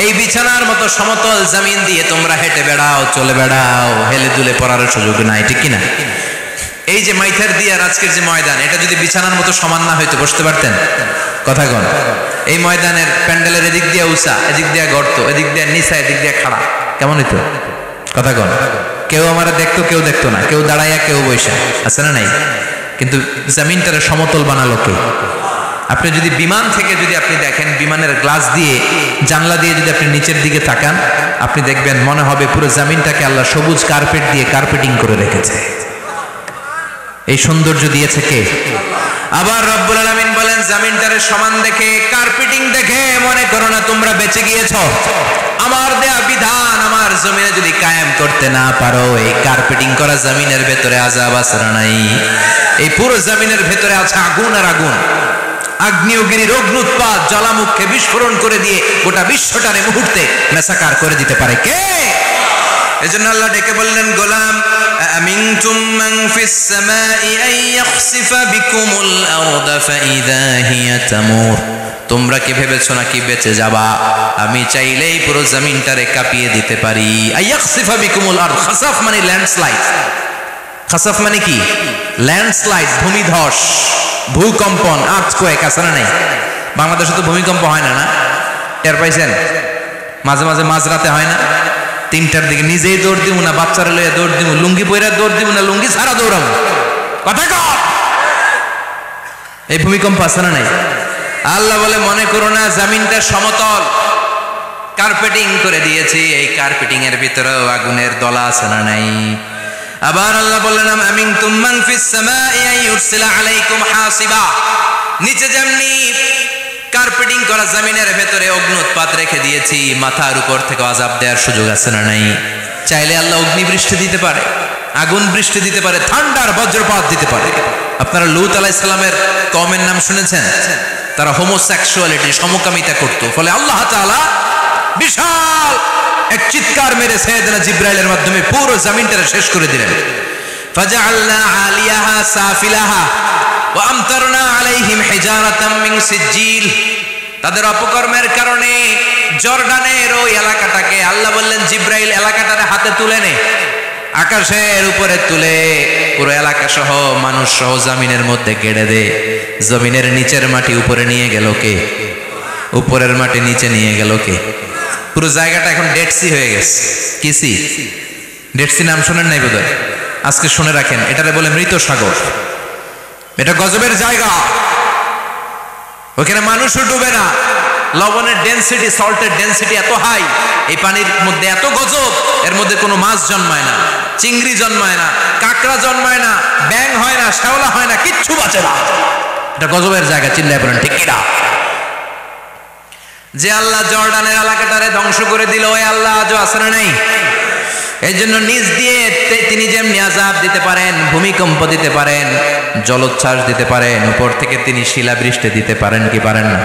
এই বিছানার মতো সমতল জমিন দিয়ে তোমরা হেঁটে বেড়াও, চলে বেড়াও, হেলে দুলে পড়ার সুযোগ নাই, ঠিক কিনা? এই যে মাইথার দিয়ার আজকের যে ময়দান, এটা যদি বিছানার মতো সমান না হইতো বসতে পারতেন? কথা কন। এই ময়দানের প্যান্ডেলের এদিক দিয়ে উঁচা, এদিক দিয়ে গর্ত, এদিক দিয়ে নিচা, এদিক দিয়ে খাড়া, কেমন হইতো? কথা কন। কেউ আমার দেখতো, কেউ দেখতো না, কেউ দাঁড়াইয়া, কেউ বৈশা, আছে না নাই? কিন্তু জমিনটারে সমতল বানালো কে? আপনি যদি বিমান থেকে যদি আপনি দেখেন, বিমানের গ্লাস দিয়ে, জানলা দিয়ে যদি আপনি নিচের দিকে তাকান, আপনি দেখবেন মনে হবে পুরো জমিনটাকে আল্লাহ সবুজ কার্পেট দিয়ে কার্পেটিং করে রেখেছে। এই সৌন্দর্য দিয়েছে কে? আবার রব্বুল আলামিন বলেন জমিনটারে সমান দেখে, কার্পেটিং দেখে মনে করো না তোমরা বেঁচে গিয়েছো। আমার দেয়া বিধান আমার জমিনে যদি কায়েম করতে না পারো, এই কার্পেটিং করা জমিনের ভেতরে আযাব আছে না নাই? এই পুরো জমিনের ভেতরে আছে আগুন আর আগুন। আগ্নেয়গিরির অগ্নুৎপাত, জ্বালামুখে বিস্ফোরণ করে দিয়ে গোটা বিশ্বটারে মুহূর্তে মেসাকার করে দিতে পারে কে? এজন্য আল্লাহ ডেকে বললেন গোলাম, আমিনতুম মান ফিস সামাই আন ইয়াখসিফা বিকুমুল আরদা ফাইযা হিয়া তামুর। তোমরা কি ভেবেছো নাকি বেঁচে যাবা? আমি চাইলেই পুরো জমিনটারে কাঁপিয়ে দিতে পারি। আন ইয়াখসিফা বিকুমুল আরদ, খাসাফ মানে ল্যান্ডস্লাইড। খাসাফ মানে কি? ল্যান্ডস্লাইড, ভূমিধস, ভূকম্পন, আর্থকোয়েক, আছে না নাই? বাংলাদেশে তো ভূমিকম্প হয় না, না? টের পাইছেন? মাঝে মাঝে মাঝরাতে হয় না? 3টার দিকে নিজেই দৌড় দিব না বাচ্চারা লইয়া দৌড় দিব, লুঙ্গি পইরা দৌড় দিব না লুঙ্গি ছাড়া দৌড়াবো, কথা কর। এই ভূমিকম্প আছে না নাই? আল্লাহ বলে মনে করো না জমিনটা সমতল, কার্পেটিং করে দিয়েছি, এই কার্পেটিং এর ভিতরেও আগুনের দলা আছে না নাই? আবার আল্লাহ বললেন আমিনতুম মান ফিস সামাই আন ইউরসিলা আলাইকুম হাসিবা। নিচে যেমনি কার্পেটিং করা জমিনের ভেতরে অগ্নুৎপাত রেখে দিয়েছি, মাথার উপর থেকে আযাব দেওয়ার সুযোগ আছে না নাই? চাইলে আল্লাহ অগ্নি বৃষ্টি দিতে পারে, আগুন বৃষ্টি দিতে পারে, ঠান্ডার বজ্রপাত দিতে পারে। আপনারা লূত আলাইহিস সালামের কওমের নাম শুনেছেন? তারা হোমোসেক্সুয়ালিটি, সমকামিতা করত। ফলে আল্লাহ তাআলা বিশাল এক চিৎকার মেরে সাইয়েদনা জিবরাইলের মাধ্যমে পুরো জমিনটারে শেষ করে দিলেন। ফাজআলনা আলিয়াহা সাফিলাহা ওয়া আমতারনা আলাইহিম হিজারাতাম মিন সিজিল। তাদের অপকর্মের কারণে জর্ডানের ওই এলাকাটাকে আল্লাহ বললেন জিবরাইল এলাকাটারে হাতে তুলে নে, আকাশের উপরে তুলে পুরো এলাকা সহ মানুষ সহ জমিনের মধ্যে গেড়ে দে। জমিনের নিচের মাটি উপরে নিয়ে গেল কে? উপরের মাটি নিচে নিয়ে গেল কে? পুরো জায়গাটা এখন ডেড সি হয়ে গেছে। কি সি? ডেড সি নাম শুনেন নাই বোধহয়? আজকে শুনে রাখেন, এটারে বলে মৃত সাগর। এটা গজবের জায়গা, ওখানে মানুষও ডুবে না। লবণের ডেনসিটি, সল্টের ডেনসিটি এত হাই, এই পানির মধ্যে এত গজব, এর মধ্যে কোনো মাছ জন্মায় না, চিংড়ি জন্মায় না, কাঁকড়া জন্মায় না, ব্যাং হয় না, শ্যাওলা হয় না, কিচ্ছু বাঁচে না। এটা গজবের জায়গা, চিল্লায় বলেন ঠিক কিনা? যে আল্লাহ জর্ডানের এলাকাটারে ধ্বংস করে দিল, ওই আল্লাহ আজও আছে না নাই? এই জন্য নিজ দিয়ে তিনি যেমনি আযাব দিতে পারেন, ভূমিকম্প দিতে পারেন, জলোচ্ছ্বাস দিতে পারেন, উপর থেকে তিনি শিলাবৃষ্টি দিতে পারেন কি পারেন না?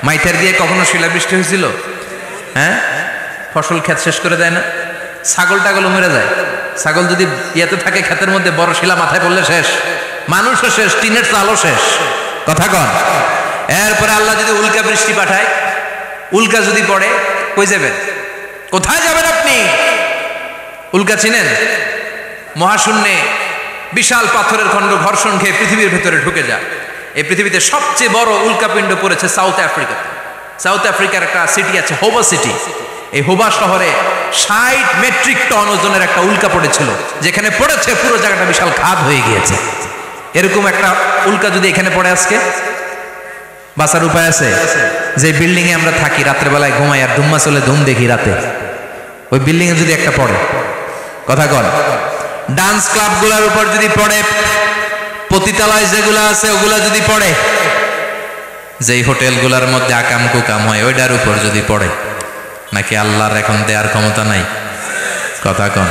মাইথার দিয়ে কখনো শিলাবৃষ্টি হয়েছিল? হ্যাঁ, ফসল ক্ষেত শেষ করে দেয় না? ছাগল টাগলও মরে যায়। ছাগল যদি ইয়েতে থাকে ক্ষেতের মধ্যে, বড় শিলা মাথায় পড়লে শেষ, মানুষও শেষ, টিনের চালও শেষ। কথা কন। এরপরে আল্লাহ যদি উল্কা বৃষ্টি পাঠায়, উল্কা যদি পড়ে, কই যাবেন? কোথায় যাবেন আপনি? উল্কা চিনেন? মহাশূন্যে বিশাল পাথরের খণ্ড ঘর্ষণ খেয়ে পৃথিবীর ভেতরে ঢুকে যায়। এই পৃথিবীতে সবচেয়ে বড় উল্কাপিণ্ড পড়েছে সাউথ আফ্রিকাতে। সাউথ আফ্রিকার একটা সিটি আছে, হোবা সিটি। এই হোবা শহরে 60 মেট্রিক টন ওজনের একটা উল্কা পড়েছিল, যেখানে পড়েছে পুরো জায়গাটা বিশাল খাদ হয়ে গিয়েছে। এরকম একটা উল্কা যদি এখানে পড়ে আজকে, বাঁচার উপায় আছে? যে বিল্ডিং এ আমরা থাকি, রাত্রেবেলায় ঘুমাই আর ধুম্মা চলে ধুম দেখি রাতে, ওই বিল্ডিং এ যদি একটা পড়ে, কথা কন, ডান্স ক্লাব গুলার উপর যদি পড়ে, পতিতালয় যেগুলো আছে ওগুলা যদি পড়ে, যেই হোটেল গুলার মধ্যে আকাম কুকাম হয় ওইটার উপর যদি পড়ে, নাকি আল্লাহর এখন দেওয়ার ক্ষমতা নাই? কথা কন।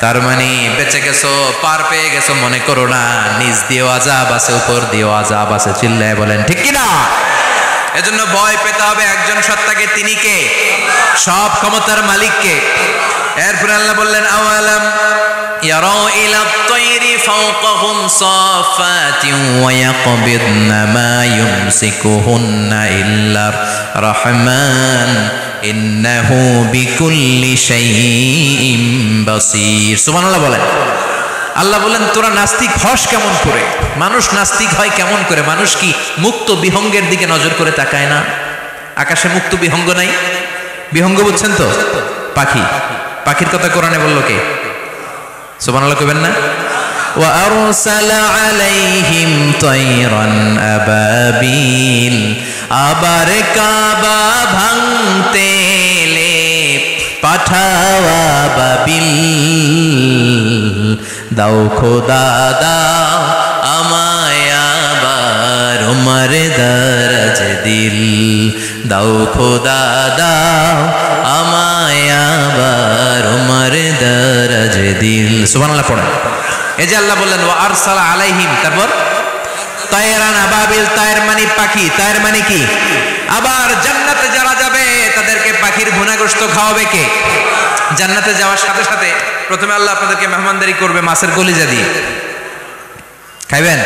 তার মানে বেঁচে গেছো, পার পেয়ে গেছো মনে করো না, নিজ দিয়েও আযাব আছে, উপর দিয়েও আযাব আছে। চিল্লায় বলেন ঠিক কিনা? এজন্য ভয় পেতে হবে একজন সত্তাকে, তিনি কে? সব ক্ষমতার মালিককে। এরপর আল্লাহ বললেন, আওয়ালাম ইয়ারাউ ইলা আত-তায়রি ফাওকাহুম সাফাতিন ওয়া ইয়াকবিদনা মা ইউমসিকুহুন্না ইল্লা রাহমান ইন্নাহু বিকুল্লি শাইইন বাসীর। সুবহানাল্লাহ বলেন। আল্লাহ বলেন, তোরা নাস্তিক হস কেমন করে? মানুষ নাস্তিক হয় কেমন করে? মানুষ কি মুক্ত বিহঙ্গের দিকে নজর করে তাকায় না? আকাশে মুক্ত বিহঙ্গ নাই? বিহঙ্গ বুঝছেন তো? পাখি। পাখির কথা কোরআনে বলল কে? সুবহানাল্লাহ কইবেন না? ওয়া আরসালা আলাইহিম তায়রান আবাবিল। আবার কাবা ভাঙতে এলে পাঠাওয়া বাবিল। দাও খোদা দাও আমায় আবার উমর দরজ দিল। দাও খোদা দাও আমায় আবার উমর দরজ দিল। সুবহানাল্লাহ পড়েন। এই যে আল্লাহ বললেন ওয়া আরসালা আলাইহিম, তারপর তায়রান আবাবিল, তায়ের মানে পাখি, তায়ের মানে কি? আবার জান্নাতে যারা যাবে তাদেরকে পাখির ভুনাগোশত খাওয়াবে কে? জান্নাতে যাওয়ার সাথে সাথে প্রথমে আল্লাহ আপনাদেরকে মেহমানদারি করবে মাছের কলিজা দিয়ে। খাইবেন?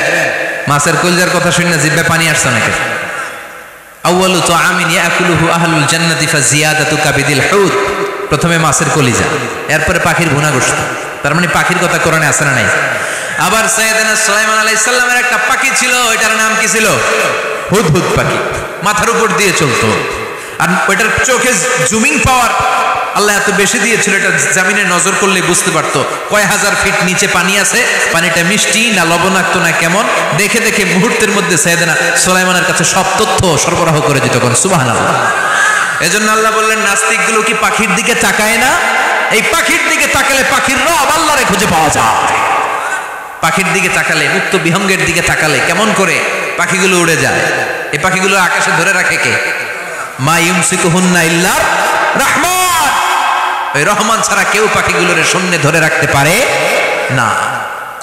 মাছের কলিজার কথা শুনে জিহ্বায় পানি আসছে নাকি? আউয়ালু তাআমিন ইয়াকুলুহু আহলুল জান্নাতি ফাজিয়াদাতু কাবিদিল হুদ। প্রথমে মাছের কলিজা, এরপরে পাখির ভুনাগোশত। তার মানে পাখির কথা কোরআনে আছে না নাই? আবার সাইয়েদনা সুলাইমান আলাইহিস সালামের একটা পাখি ছিল, ওইটার নাম কি ছিল? হুদহুদ পাখি। মাথার উপর দিয়ে চলতো, আর ওইটার চোখে জুমিং পাওয়ার আল্লাহ এত বেশি দিয়েছিল, এটা জামিনে নজর করলে বুঝতে পারতো কয় হাজার ফিট নিচে পানি আছে, পানিটা মিষ্টি না লবণাক্ত না কেমন, দেখে দেখে মুহূর্তের মধ্যে সাইয়েদনা সুলাইমানের কাছে সব তথ্য সরবরাহ করে দিত। কোন সুবহানাল্লাহ। এজন্য আল্লাহ বললেন, নাস্তিকগুলো কি পাখির দিকে তাকায় না? এই পাখির দিকে তাকালে পাখির রব আল্লাহরে খুঁজে পাওয়া যায়। পাখির দিকে তাকালে, মুক্ত বিহঙ্গের দিকে তাকালে কেমন করে পাখিগুলো উড়ে যায়। এই পাখিগুলো আকাশে ধরে রাখে কে? মা ইউমসিকুহুন্না ইল্লা রাহমান। ওই রহমান ছাড়া কেউ পাখিগুলোর শূন্যে ধরে রাখতে পারে না।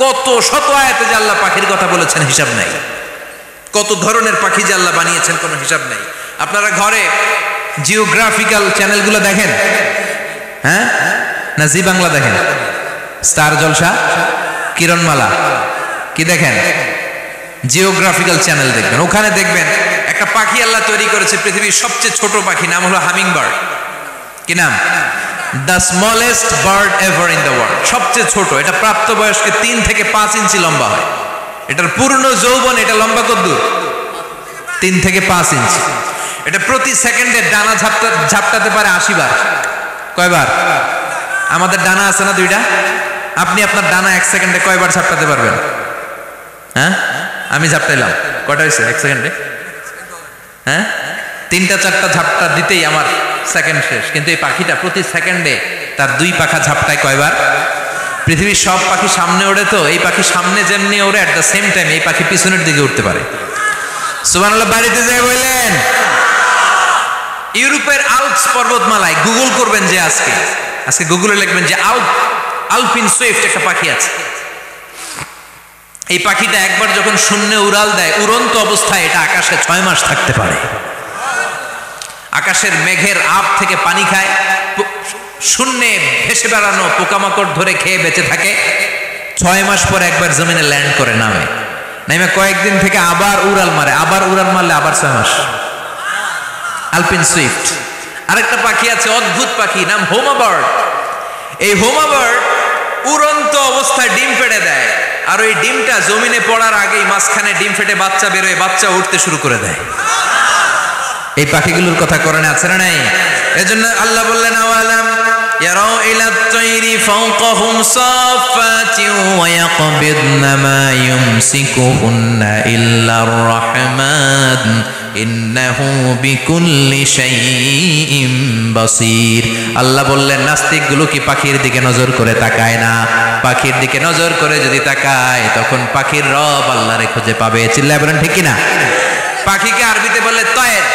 কত শত আয়াতে যে আল্লাহ পাখির কথা বলেছেন হিসাব নাই। কত ধরনের পাখি যে আল্লাহ বানিয়েছেন কোনো হিসাব নাই। আপনারা ঘরে জিওগ্রাফিক্যাল চ্যানেলগুলো দেখেন? হ্যাঁ, না জি বাংলা দেখেন? স্টার জলসা, কিরণমালা, কি দেখেন? জিওগ্রাফিক্যাল চ্যানেল দেখবেন। ওখানে দেখবেন একটা পাখি আল্লাহ তৈরি করেছে, পৃথিবীর সবচেয়ে ছোট পাখি, নাম হলো হামিং বার্ড। কি নাম? The smallest bird ever in the world. সবচেয়ে ছোট। এটা প্রাপ্তবয়স্কে 3 থেকে 5 ইঞ্চি লম্বা হয়। এটার পূর্ণ যৌবন, এটা লম্বা কতদূর? 3 থেকে 5 ইঞ্চি। এটা প্রতি সেকেন্ডে ডানা ঝাপটাতে পারে 80 বার। কয়বার? আমাদের ডানা আছে না 2টা। আপনি আপনার ডানা 1 সেকেন্ডে কয়বার ঝাপটাতে পারবেন? হ্যাঁ, আমি ঝাপটাইলাম, কয়টা হয়েছে 1 সেকেন্ডে? হ্যাঁ, 3টা 4টা ঝাপটা দিতেই আমার সেকেন্ড শেষ। কিন্তু এই পাখিটা প্রতি সেকেন্ডে তার 2 পাখা ঝাপটায় কয়বার? পৃথিবীর সব পাখি সামনে ওড়ে, তো এই পাখি সামনে যেমনি ওড়ে, অ্যাট দ্য সেম টাইম এই পাখি পিছনের দিকে উঠতে পারে। সুবহানাল্লাহ। বাড়িতে যাই বললেন। ইউরোপের আল্পস পর্বতমালায় গুগল করবেন যে আজকে গুগলে লিখবেন যে আলপিন সুইফট একটা পাখি আছে। এই পাখিটা একবার যখন শূন্যে উড়াল দেয়, উড়ন্ত অবস্থায় এটা আকাশে 6 মাস থাকতে পারে। আকাশের মেঘের আপ থেকে পানি খায়, শূন্যে ভেসে বেড়ানো পোকামাকড় ধরে খেয়ে বেঁচে থাকে। 6 মাস পর একবার জমিনে ল্যান্ড করে নামে কয়েকদিন থেকে আবার উড়াল মারে, আবার উড়াল মারলে আবার 6 মাস। আলপিন সুইফট। আরেকটা পাখি আছে, অদ্ভুত পাখি, নাম হোমা বার্ড। এই হোমা বার্ড উড়ন্ত অবস্থায় ডিম পেড়ে দেয়, আর ওই ডিমটা জমিনে পড়ার আগেই মাঝখানে ডিম ফেটে বাচ্চা বেরোয়, বাচ্চা উঠতে শুরু করে দেয়। এই পাখিগুলোর কথা কোরআনে আছে না নাই? এজন্য আল্লাহ বললেন আওয়ালাম ইয়ারাউ ইলা তাইরি ফাওকাহুম সাফাতিন ওয়া ইয়াকবিদনা মা ইউমসিকুহুন্না ইল্লার রাহমান ইন্নাহু বিকুল্লি শাইইন বাসীর। আল্লাহ বললেন নাস্তিকগুলো কি পাখির দিকে নজর করে তাকায় না? পাখির দিকে নজর করে যদি তাকায় তখন পাখির রব আল্লাহরে খুঁজে পাবে। চিল্লায় বলেন ঠিক কিনা? পাখিকে আরবিতে বলে তয়ের।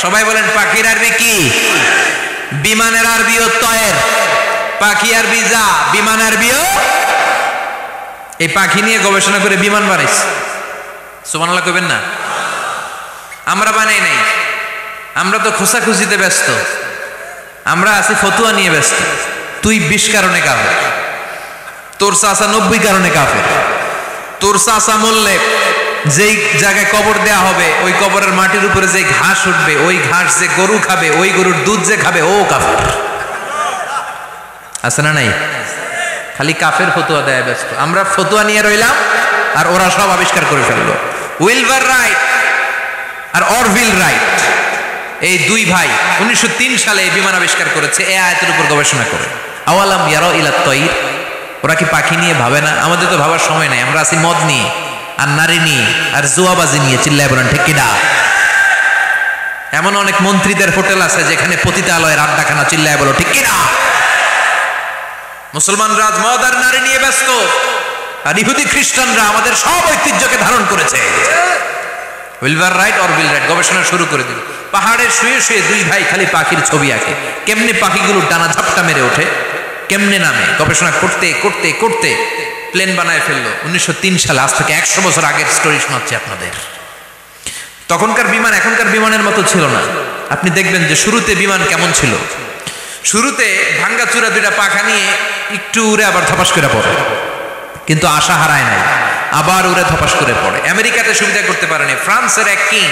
সবাই বলেন পাখির আরবি কি? বিমানের আরবিও তয়ের। পাখি আরবি যা, বিমান আরবিও। এই পাখি নিয়ে গবেষণা করে বিমান বানাইছে। সুবহানাল্লাহ কইবেন না? আমরা বানাই নাই, আমরা তো খোঁচাখুচিতে ব্যস্ত, আমরা আছি ফতুয়া নিয়ে ব্যস্ত। তুই 20 কারণে কাফের, তোর চাচা 90 কারণে কাফের। তোর চাচা মরলে যেই জায়গায় কবর দেয়া হবে, ওই কবরের মাটির উপরে যে ঘাস উঠবে, ওই ঘাস যে গরু খাবে, ওই গরুর দুধ যে খাবে, ও কাফের। আছে না নাই? খালি কাফের ফতুয়া দেয় ব্যস্ত। আমরা ফতুয়া নিয়ে রইলাম আর ওরা সব আবিষ্কার করে ফেললো। উইলবার রাইট আর অরভিল রাইট, এই দুই ভাই 1903 সালে এই বিমান আবিষ্কার করেছে এই আয়াতের উপর গবেষণা করে। আওয়ালাম ইয়ারাউ ইলা তাইর, ওরা কি পাখি নিয়ে ভাবে না? আমাদের তো ভাবার সময় নাই, আমরা আছি মদ নিয়ে আর নারী নিয়ে আর জুয়াবাজি নিয়ে। চিল্লায় বলেন ঠিক কিনা? এমন অনেক মন্ত্রীদের হোটেল আছে যেখানে পতিতালয়ের আড্ডাখানা। চিল্লায় বলো ঠিক কিনা? মুসলমানরা আজ মদ আর নারী নিয়ে ব্যস্ত, আর ইহুদি খ্রিস্টানরা আমাদের সব ঐতিহ্যকে ধারণ করেছে। উইলবার রাইট অরভিল রাইট গবেষণা শুরু করে দিল। পাহাড়ে শুয়ে শুয়ে দুই ভাই খালি পাখির ছবি আঁকে, কেমনে পাখিগুলোর ডানা ঝাপটা মেরে ওঠে, কেমনে নামে। গবেষণা করতে করতে করতে প্লেন বানায় ফেললো 1903 সালে। আজ থেকে 100 বছর আগের স্টোরি শোনাচ্ছি আপনাদের। তখনকার বিমান এখনকার বিমানের মতো ছিল না। আপনি দেখবেন যে শুরুতে বিমান কেমন ছিল। শুরুতে ভাঙ্গাচুরা দুইটা পাখা নিয়ে একটু উড়ে আবার ধপাস করে পড়ে, কিন্তু আশা হারায় নাই, আবার উড়ে ধপাস করে পড়ে। আমেরিকাতে সুবিধা করতে পারেনি। ফ্রান্সের এক কিং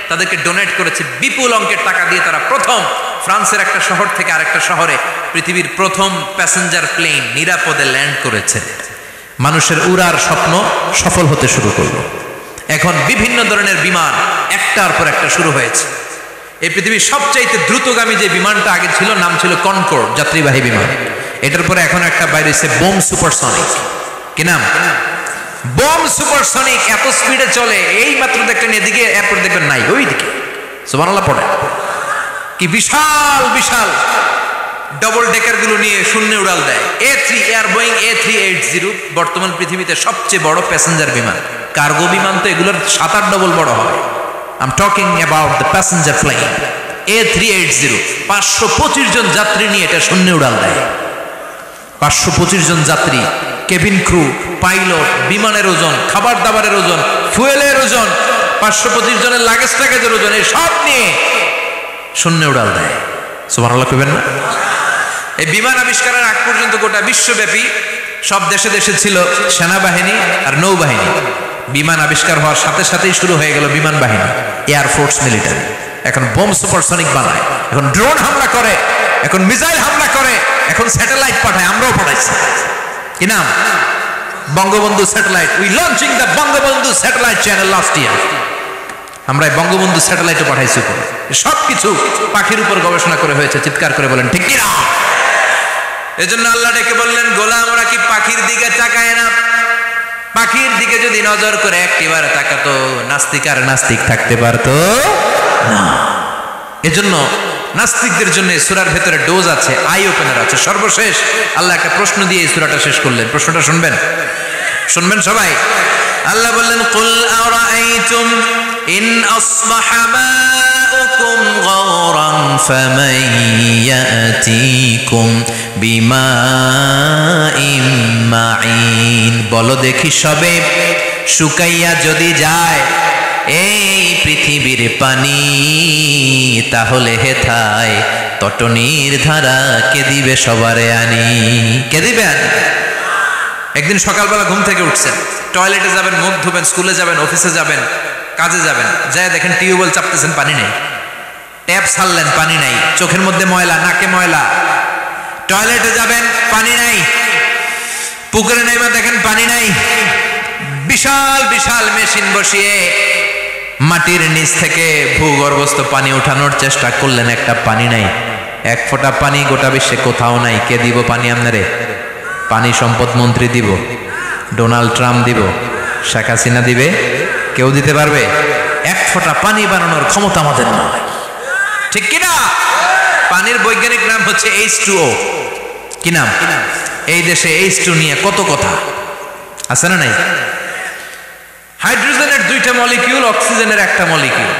তাদেরকে ডোনেট করেছে বিপুল অঙ্কের টাকা দিয়ে। তারা প্রথম ফ্রান্সের একটা শহর থেকে আরেকটা শহরে পৃথিবীর প্রথম প্যাসেঞ্জার প্লেন নিরাপদে ল্যান্ড করেছে। মানুষের উড়ার স্বপ্ন সফল হতে শুরু করলো। এখন বিভিন্ন ধরনের বিমান একটার পর একটা শুরু হয়েছে। এই পৃথিবীর সবচাইতে দ্রুতগামী যে বিমানটা আগে ছিল নাম ছিল কনকর্ড, যাত্রীবাহী বিমান। এটার পরে এখন একটা বাইরে হচ্ছে বোম সুপারসনিক। কি নাম? Bomb supersonic. এত স্পিডে চলে, এই মাত্র দেখলেন এদিকে এয়ারপোর্ট দেখবেন নাই, ওই দিকে। সুবহানাল্লাহ পড়ে। কি বিশাল বিশাল ডবল ডেকার গুলো নিয়ে শূন্যে উড়াল দেয়। A3 এয়ার বোয়িং A380 বর্তমান পৃথিবীতে সবচেয়ে বড় প্যাসেঞ্জার বিমান। কার্গো বিমান তো এগুলোর 7-8 ডবল বড় হয়। I am talking about the passenger plane A380। 525 জন যাত্রী নিয়ে এটা শূন্যে উড়াল দেয়। 525 জন যাত্রী, কেবিন ক্রু, পাইলট, বিমানের ওজন, খাবার দাবারের ওজন, ফুয়েলের ওজন, 525 জনের লাগেজ টাগেজের ওজন, এই সব নিয়ে শূন্যে উড়াল দেয়। সুবহানাল্লাহ কইবেন না? এই বিমান আবিষ্কারের আগ পর্যন্ত গোটা বিশ্বব্যাপী সব দেশে দেশে ছিল সেনাবাহিনী আর নৌবাহিনী। বিমান আবিষ্কার হওয়ার সাথে সাথেই শুরু হয়ে গেল বিমান বাহিনী, এয়ারফোর্স, মিলিটারি। এখন বোম সুপারসনিক বানায়, এখন ড্রোন হামলা করে, এখন মিসাইল হামলা করে, এখন স্যাটেলাইট পাঠায়। আমরাও পাঠাইছি। কি নাম? Bangabandhu satellite. We launching the Bangabandhu satellite channel last year. আমরা বঙ্গবন্ধু স্যাটেলাইটও পাঠাইছি উপরে। সবকিছু পাখির উপর গবেষণা করে হয়েছে। চিৎকার করে বলেন ঠিক কিনা? এজন্য আল্লাহ ডেকে বললেন, গোলাম ওরা কি পাখির দিকে তাকায় না? পাখির দিকে যদি নজর করে একটিবার তাকাতো, নাস্তিক আর নাস্তিক থাকতে পারতো না। এজন্য নাস্তিকদের জন্য সূরার ভেতরে ডোজ আছে, আই ওপেনার আছে। সর্বশেষ আল্লাহ একটা প্রশ্ন দিয়ে এই সূরাটা শেষ করলেন। প্রশ্নটা শুনবেন? শুনবেন সবাই। আল্লাহ বললেন কুল আরাআইতুম ইন আসবাহা মাউকুম গাওরান ফামান ইয়াতিকুম বিমাইন মাইন। বলো দেখি সবে শুকাইয়া যদি যায় এই পৃথিবীর পানি, তাহলে হেথায় তটনির ধারা কে দিবে সবারে আনি? কে দিবে আনি? একদিন সকালবেলা ঘুম থেকে উঠছেন, টয়লেটে যাবেন, মুখ ধুবেন, স্কুলে যাবেন, অফিসে যাবেন, কাজে যাবেন, যায় দেখেন টিউবওয়েল চাপতেছেন, পানি নেই। ট্যাপ ছাড়লেন, পানি নাই। চোখের মধ্যে ময়লা, নাকে ময়লা। টয়লেটে যাবেন, পানি নাই। পুকুরে নেমে দেখেন পানি নাই। বিশাল বিশাল মেশিন বসিয়ে মাটির নিচ থেকে ভূগর্ভস্থ পানি উঠানোর চেষ্টা করলেন, একটা পানি নাই। এক ফোঁটা পানি গোটা বিশ্বে কোথাও নাই। কে দিব পানি আপনারে? পানি সম্পদ মন্ত্রী দিব, ডোনাল্ড ট্রাম্প দিব, শেখ হাসিনা দিবে? কেউ দিতে পারবে? এক ফোঁটা পানি বানানোর ক্ষমতা আমাদের নয়, ঠিক কিনা? পানির বৈজ্ঞানিক নাম হচ্ছে H2O। কি নাম? এই দেশে H2 নিয়ে কত কথা আছে না নাই? হাইড্রোজেনের দুইটা মলিকিউল, অক্সিজেনের একটা মলিকিউল।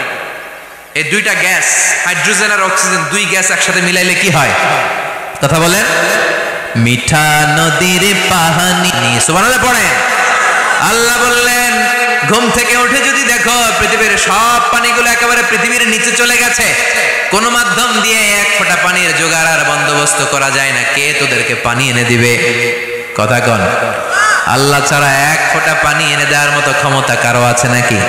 এই দুইটা গ্যাস, হাইড্রোজেন আর অক্সিজেন, দুই গ্যাস একসাথে মিলাইলে কি হয়? কথা বলেন। মিঠা নদীর পানি। সুবহানাল্লাহ পড়েন। আল্লাহ বললেন ঘুম থেকে উঠে যদি দেখো পৃথিবীর সব পানিগুলো একেবারে পৃথিবীর নিচে চলে গেছে, কোন মাধ্যম দিয়ে এক ফোঁটা পানির জোগাড় আর বন্দোবস্ত করা যায় না, কে তোদেরকে পানি এনে দিবে? কথা কন। আল্লাহ ছাড়া এক ফোঁটা পানি এনে দেওয়ার মতো ক্ষমতা কারো আছে নাকি?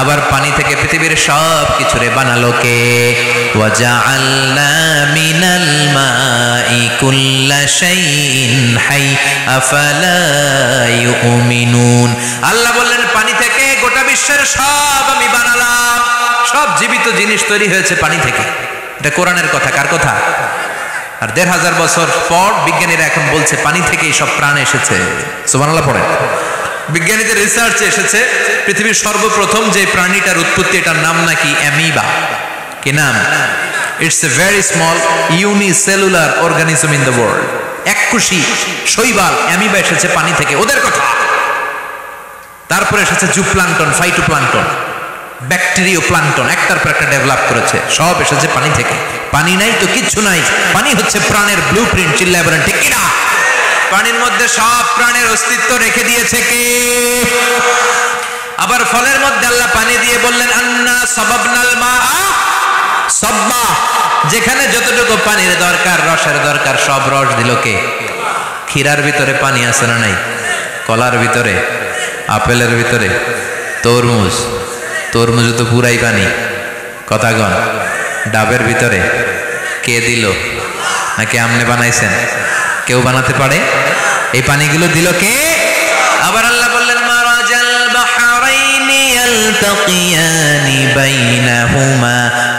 আবার পানি থেকে পৃথিবীর সব কিছুরে বানালো কে? ওয়াজআলনা মিনাল মাই কুল্লা শাইইন হাই আফালা ইউমিনুন। আল্লাহ বললেন পানি থেকে গোটা বিশ্বের সব আমি বানালাম। সব জীবিত জিনিস তৈরি হয়েছে পানি থেকে। এটা কোরআনের কথা। কার কথা? আর ১৫০০ বছর পর বিজ্ঞানীরা এখন বলছে পানি থেকেই সব প্রাণ এসেছে। সুবহানাল্লাহ পড়ে। বিজ্ঞানীদের রিসার্চে এসেছে পৃথিবীর সর্বপ্রথম যে প্রাণীটার উৎপত্তি, এটার নাম নাকি অ্যামিবা। কি নাম? It's a very small unicellular organism in the world. এককোষী শৈবাল অ্যামিবা এসেছে পানি থেকে, ওদের কথা। তারপরে এসেছে জুপ্লাঙ্কটন, ফাইটোপ্লাঙ্কটন, ব্যাকটেরিও প্লাঙ্কটন, একটার পর একটা ডেভেলপ করেছে। সব এসেছে পানি থেকে। পানি নাই তো কিচ্ছু নাই। পানি হচ্ছে প্রাণের ব্লুপ্রিন্ট। চিল্লায় বলেন ঠিক কিনা? পানির মধ্যে সব প্রাণের অস্তিত্ব রেখে দিয়েছে কে? আবার ফলের মধ্যে আল্লাহ পানি দিয়ে বললেন আন্না সাবাবনাল মাআ সাব্বা। যেখানে যতটুকু পানির দরকার, রসের দরকার, সব রস দিল কে? ক্ষীরার ভিতরে পানি আছে না নাই? কলার ভিতরে, আপেলের ভিতরে, তরমুজ, তরমুজ তো পুরাই পানি। কথা গণ। ডাবের ভিতরে কে দিল? নাকি আমনে বানাইছেন? কেউ বানাতে পারে? এই পানিগুলো দিল কে? আবার আল্লাহ বললেন মারাজাল বাহরাইনি ইয়ালতাকিয়ানি বাইনাহুমা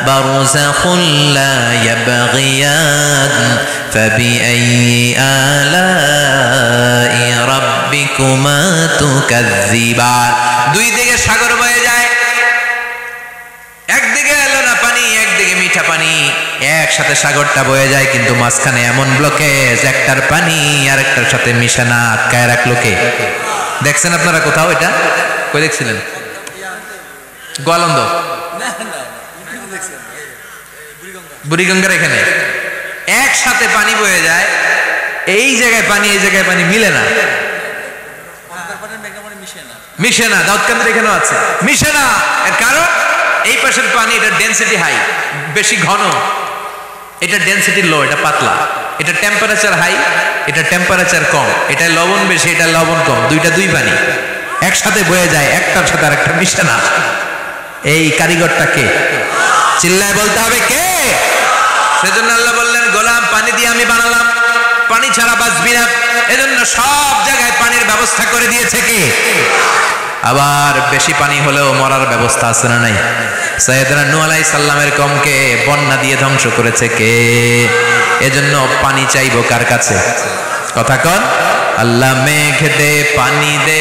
বারযাখুন লা ইয়াবগিয়ান ফাবিআইয়ি আলাই রাব্বিকুমা তুকাযযিবান। দুই দিকে সাগর বয়ে যায়, একদিকে এলো না পানি, একদিকে মিঠা পানি, একসাথে সাগরটা বয়ে যায়, কিন্তু মাঝখানে এমন ব্লকেজ, একটার পানি আর একটার সাথে মিশে না, আটকায় রাখলো কে? দেখছেন আপনারা কোথাও এটা? কই দেখছিলেন? গোয়ালন্দ, বুড়িগঙ্গার এখানে একসাথে পানি বয়ে যায়। এই জায়গায় পানি, এই জায়গায় পানি মিলে না, মিশে না। দাউদকান্দির এখানেও আছে, মিশে না। এর কারণ এই পাশের পানি, এটা ডেনসিটি হাই, বেশি ঘন, এটা ডেনসিটি লো, এটা পাতলা। এটা টেম্পারেচার হাই, এটা টেম্পারেচার কম। এটা লবণ বেশি, এটা লবণ কম। দুইটা দুই পানি একসাথে বয়ে যায়, একটার সাথে আরেকটা মিশে না। এই কারিগরটা কে? চিল্লায় বলতে হবে কে? সেজন্য আল্লাহ বললেন গোলাম পানি দিয়ে আমি বানালাম, পানি ছাড়া বাঁচবি না। এজন্য সব জায়গায় পানির ব্যবস্থা করে দিয়েছে কে? আবার বেশি পানি হলেও মরার ব্যবস্থা আছে না নাই? সাইয়েদনা নূহ আলাইহিস সালামের কওমকে বন্যা দিয়ে ধ্বংস করেছে কে? এজন্য পানি চাইবো কার কাছে? কথা কন। আল্লাহ মেঘ দে পানি দে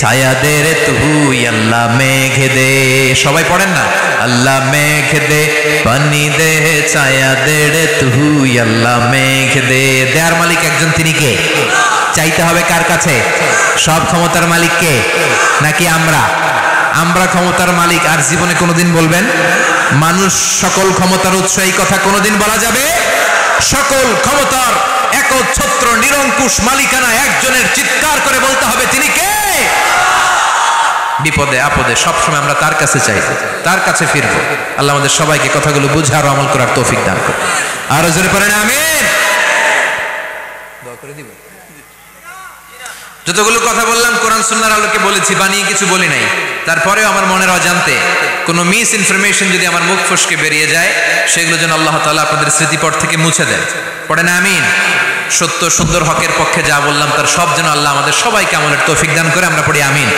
ছায়া দে রে তুই, আল্লাহ মেঘ দে। সবাই পড়েন না? আল্লাহ মেঘ দে পানি দে ছায়া দে রে তুই, আল্লাহ মেঘ দে। দেয়ার মালিক একজন, তিনি কে? চাইতে হবে কার কাছে? সব ক্ষমতার মালিক কে? নাকি আমরা? আমরা ক্ষমতার মালিক। আর জীবনে কোনোদিন বলবেন মানুষ সকল ক্ষমতার উৎস, এই কথা কোনোদিন বলা যাবে? সকল ক্ষমতার একচ্ছত্র নিরঙ্কুশ মালিকানা একজনের, চিৎকার করে বলতে হবে তিনি কে? বিপদে আপদে সবসময় আমরা তার কাছে চাই, তার কাছে ফিরবো। আল্লাহ আমাদের সবাইকে কথাগুলো বুঝার আমল করার তৌফিক দান করুন। আরো জোরে পড়েন আমিন। দোয়া করে দিব। যতগুলো কথা বললাম কোরআন সুন্নাহর আলোকে বলেছি, বানিয়ে কিছু বলি নাই। তারপরেও আমার মনের অজান্তে কোনো মিস ইনফরমেশন যদি আমার মুখ ফসকে বেরিয়ে যায়, সেগুলো যেন আল্লাহ তাআলা আপনাদের স্মৃতিপট থেকে মুছে দেয়। পড়েন আমিন। সত্য সুন্দর হকের পক্ষে যা বললাম তার সব যেন আল্লাহ আমাদের সবাইকে আমলের তৌফিক দান করে। আমরা পড়ি আমিন।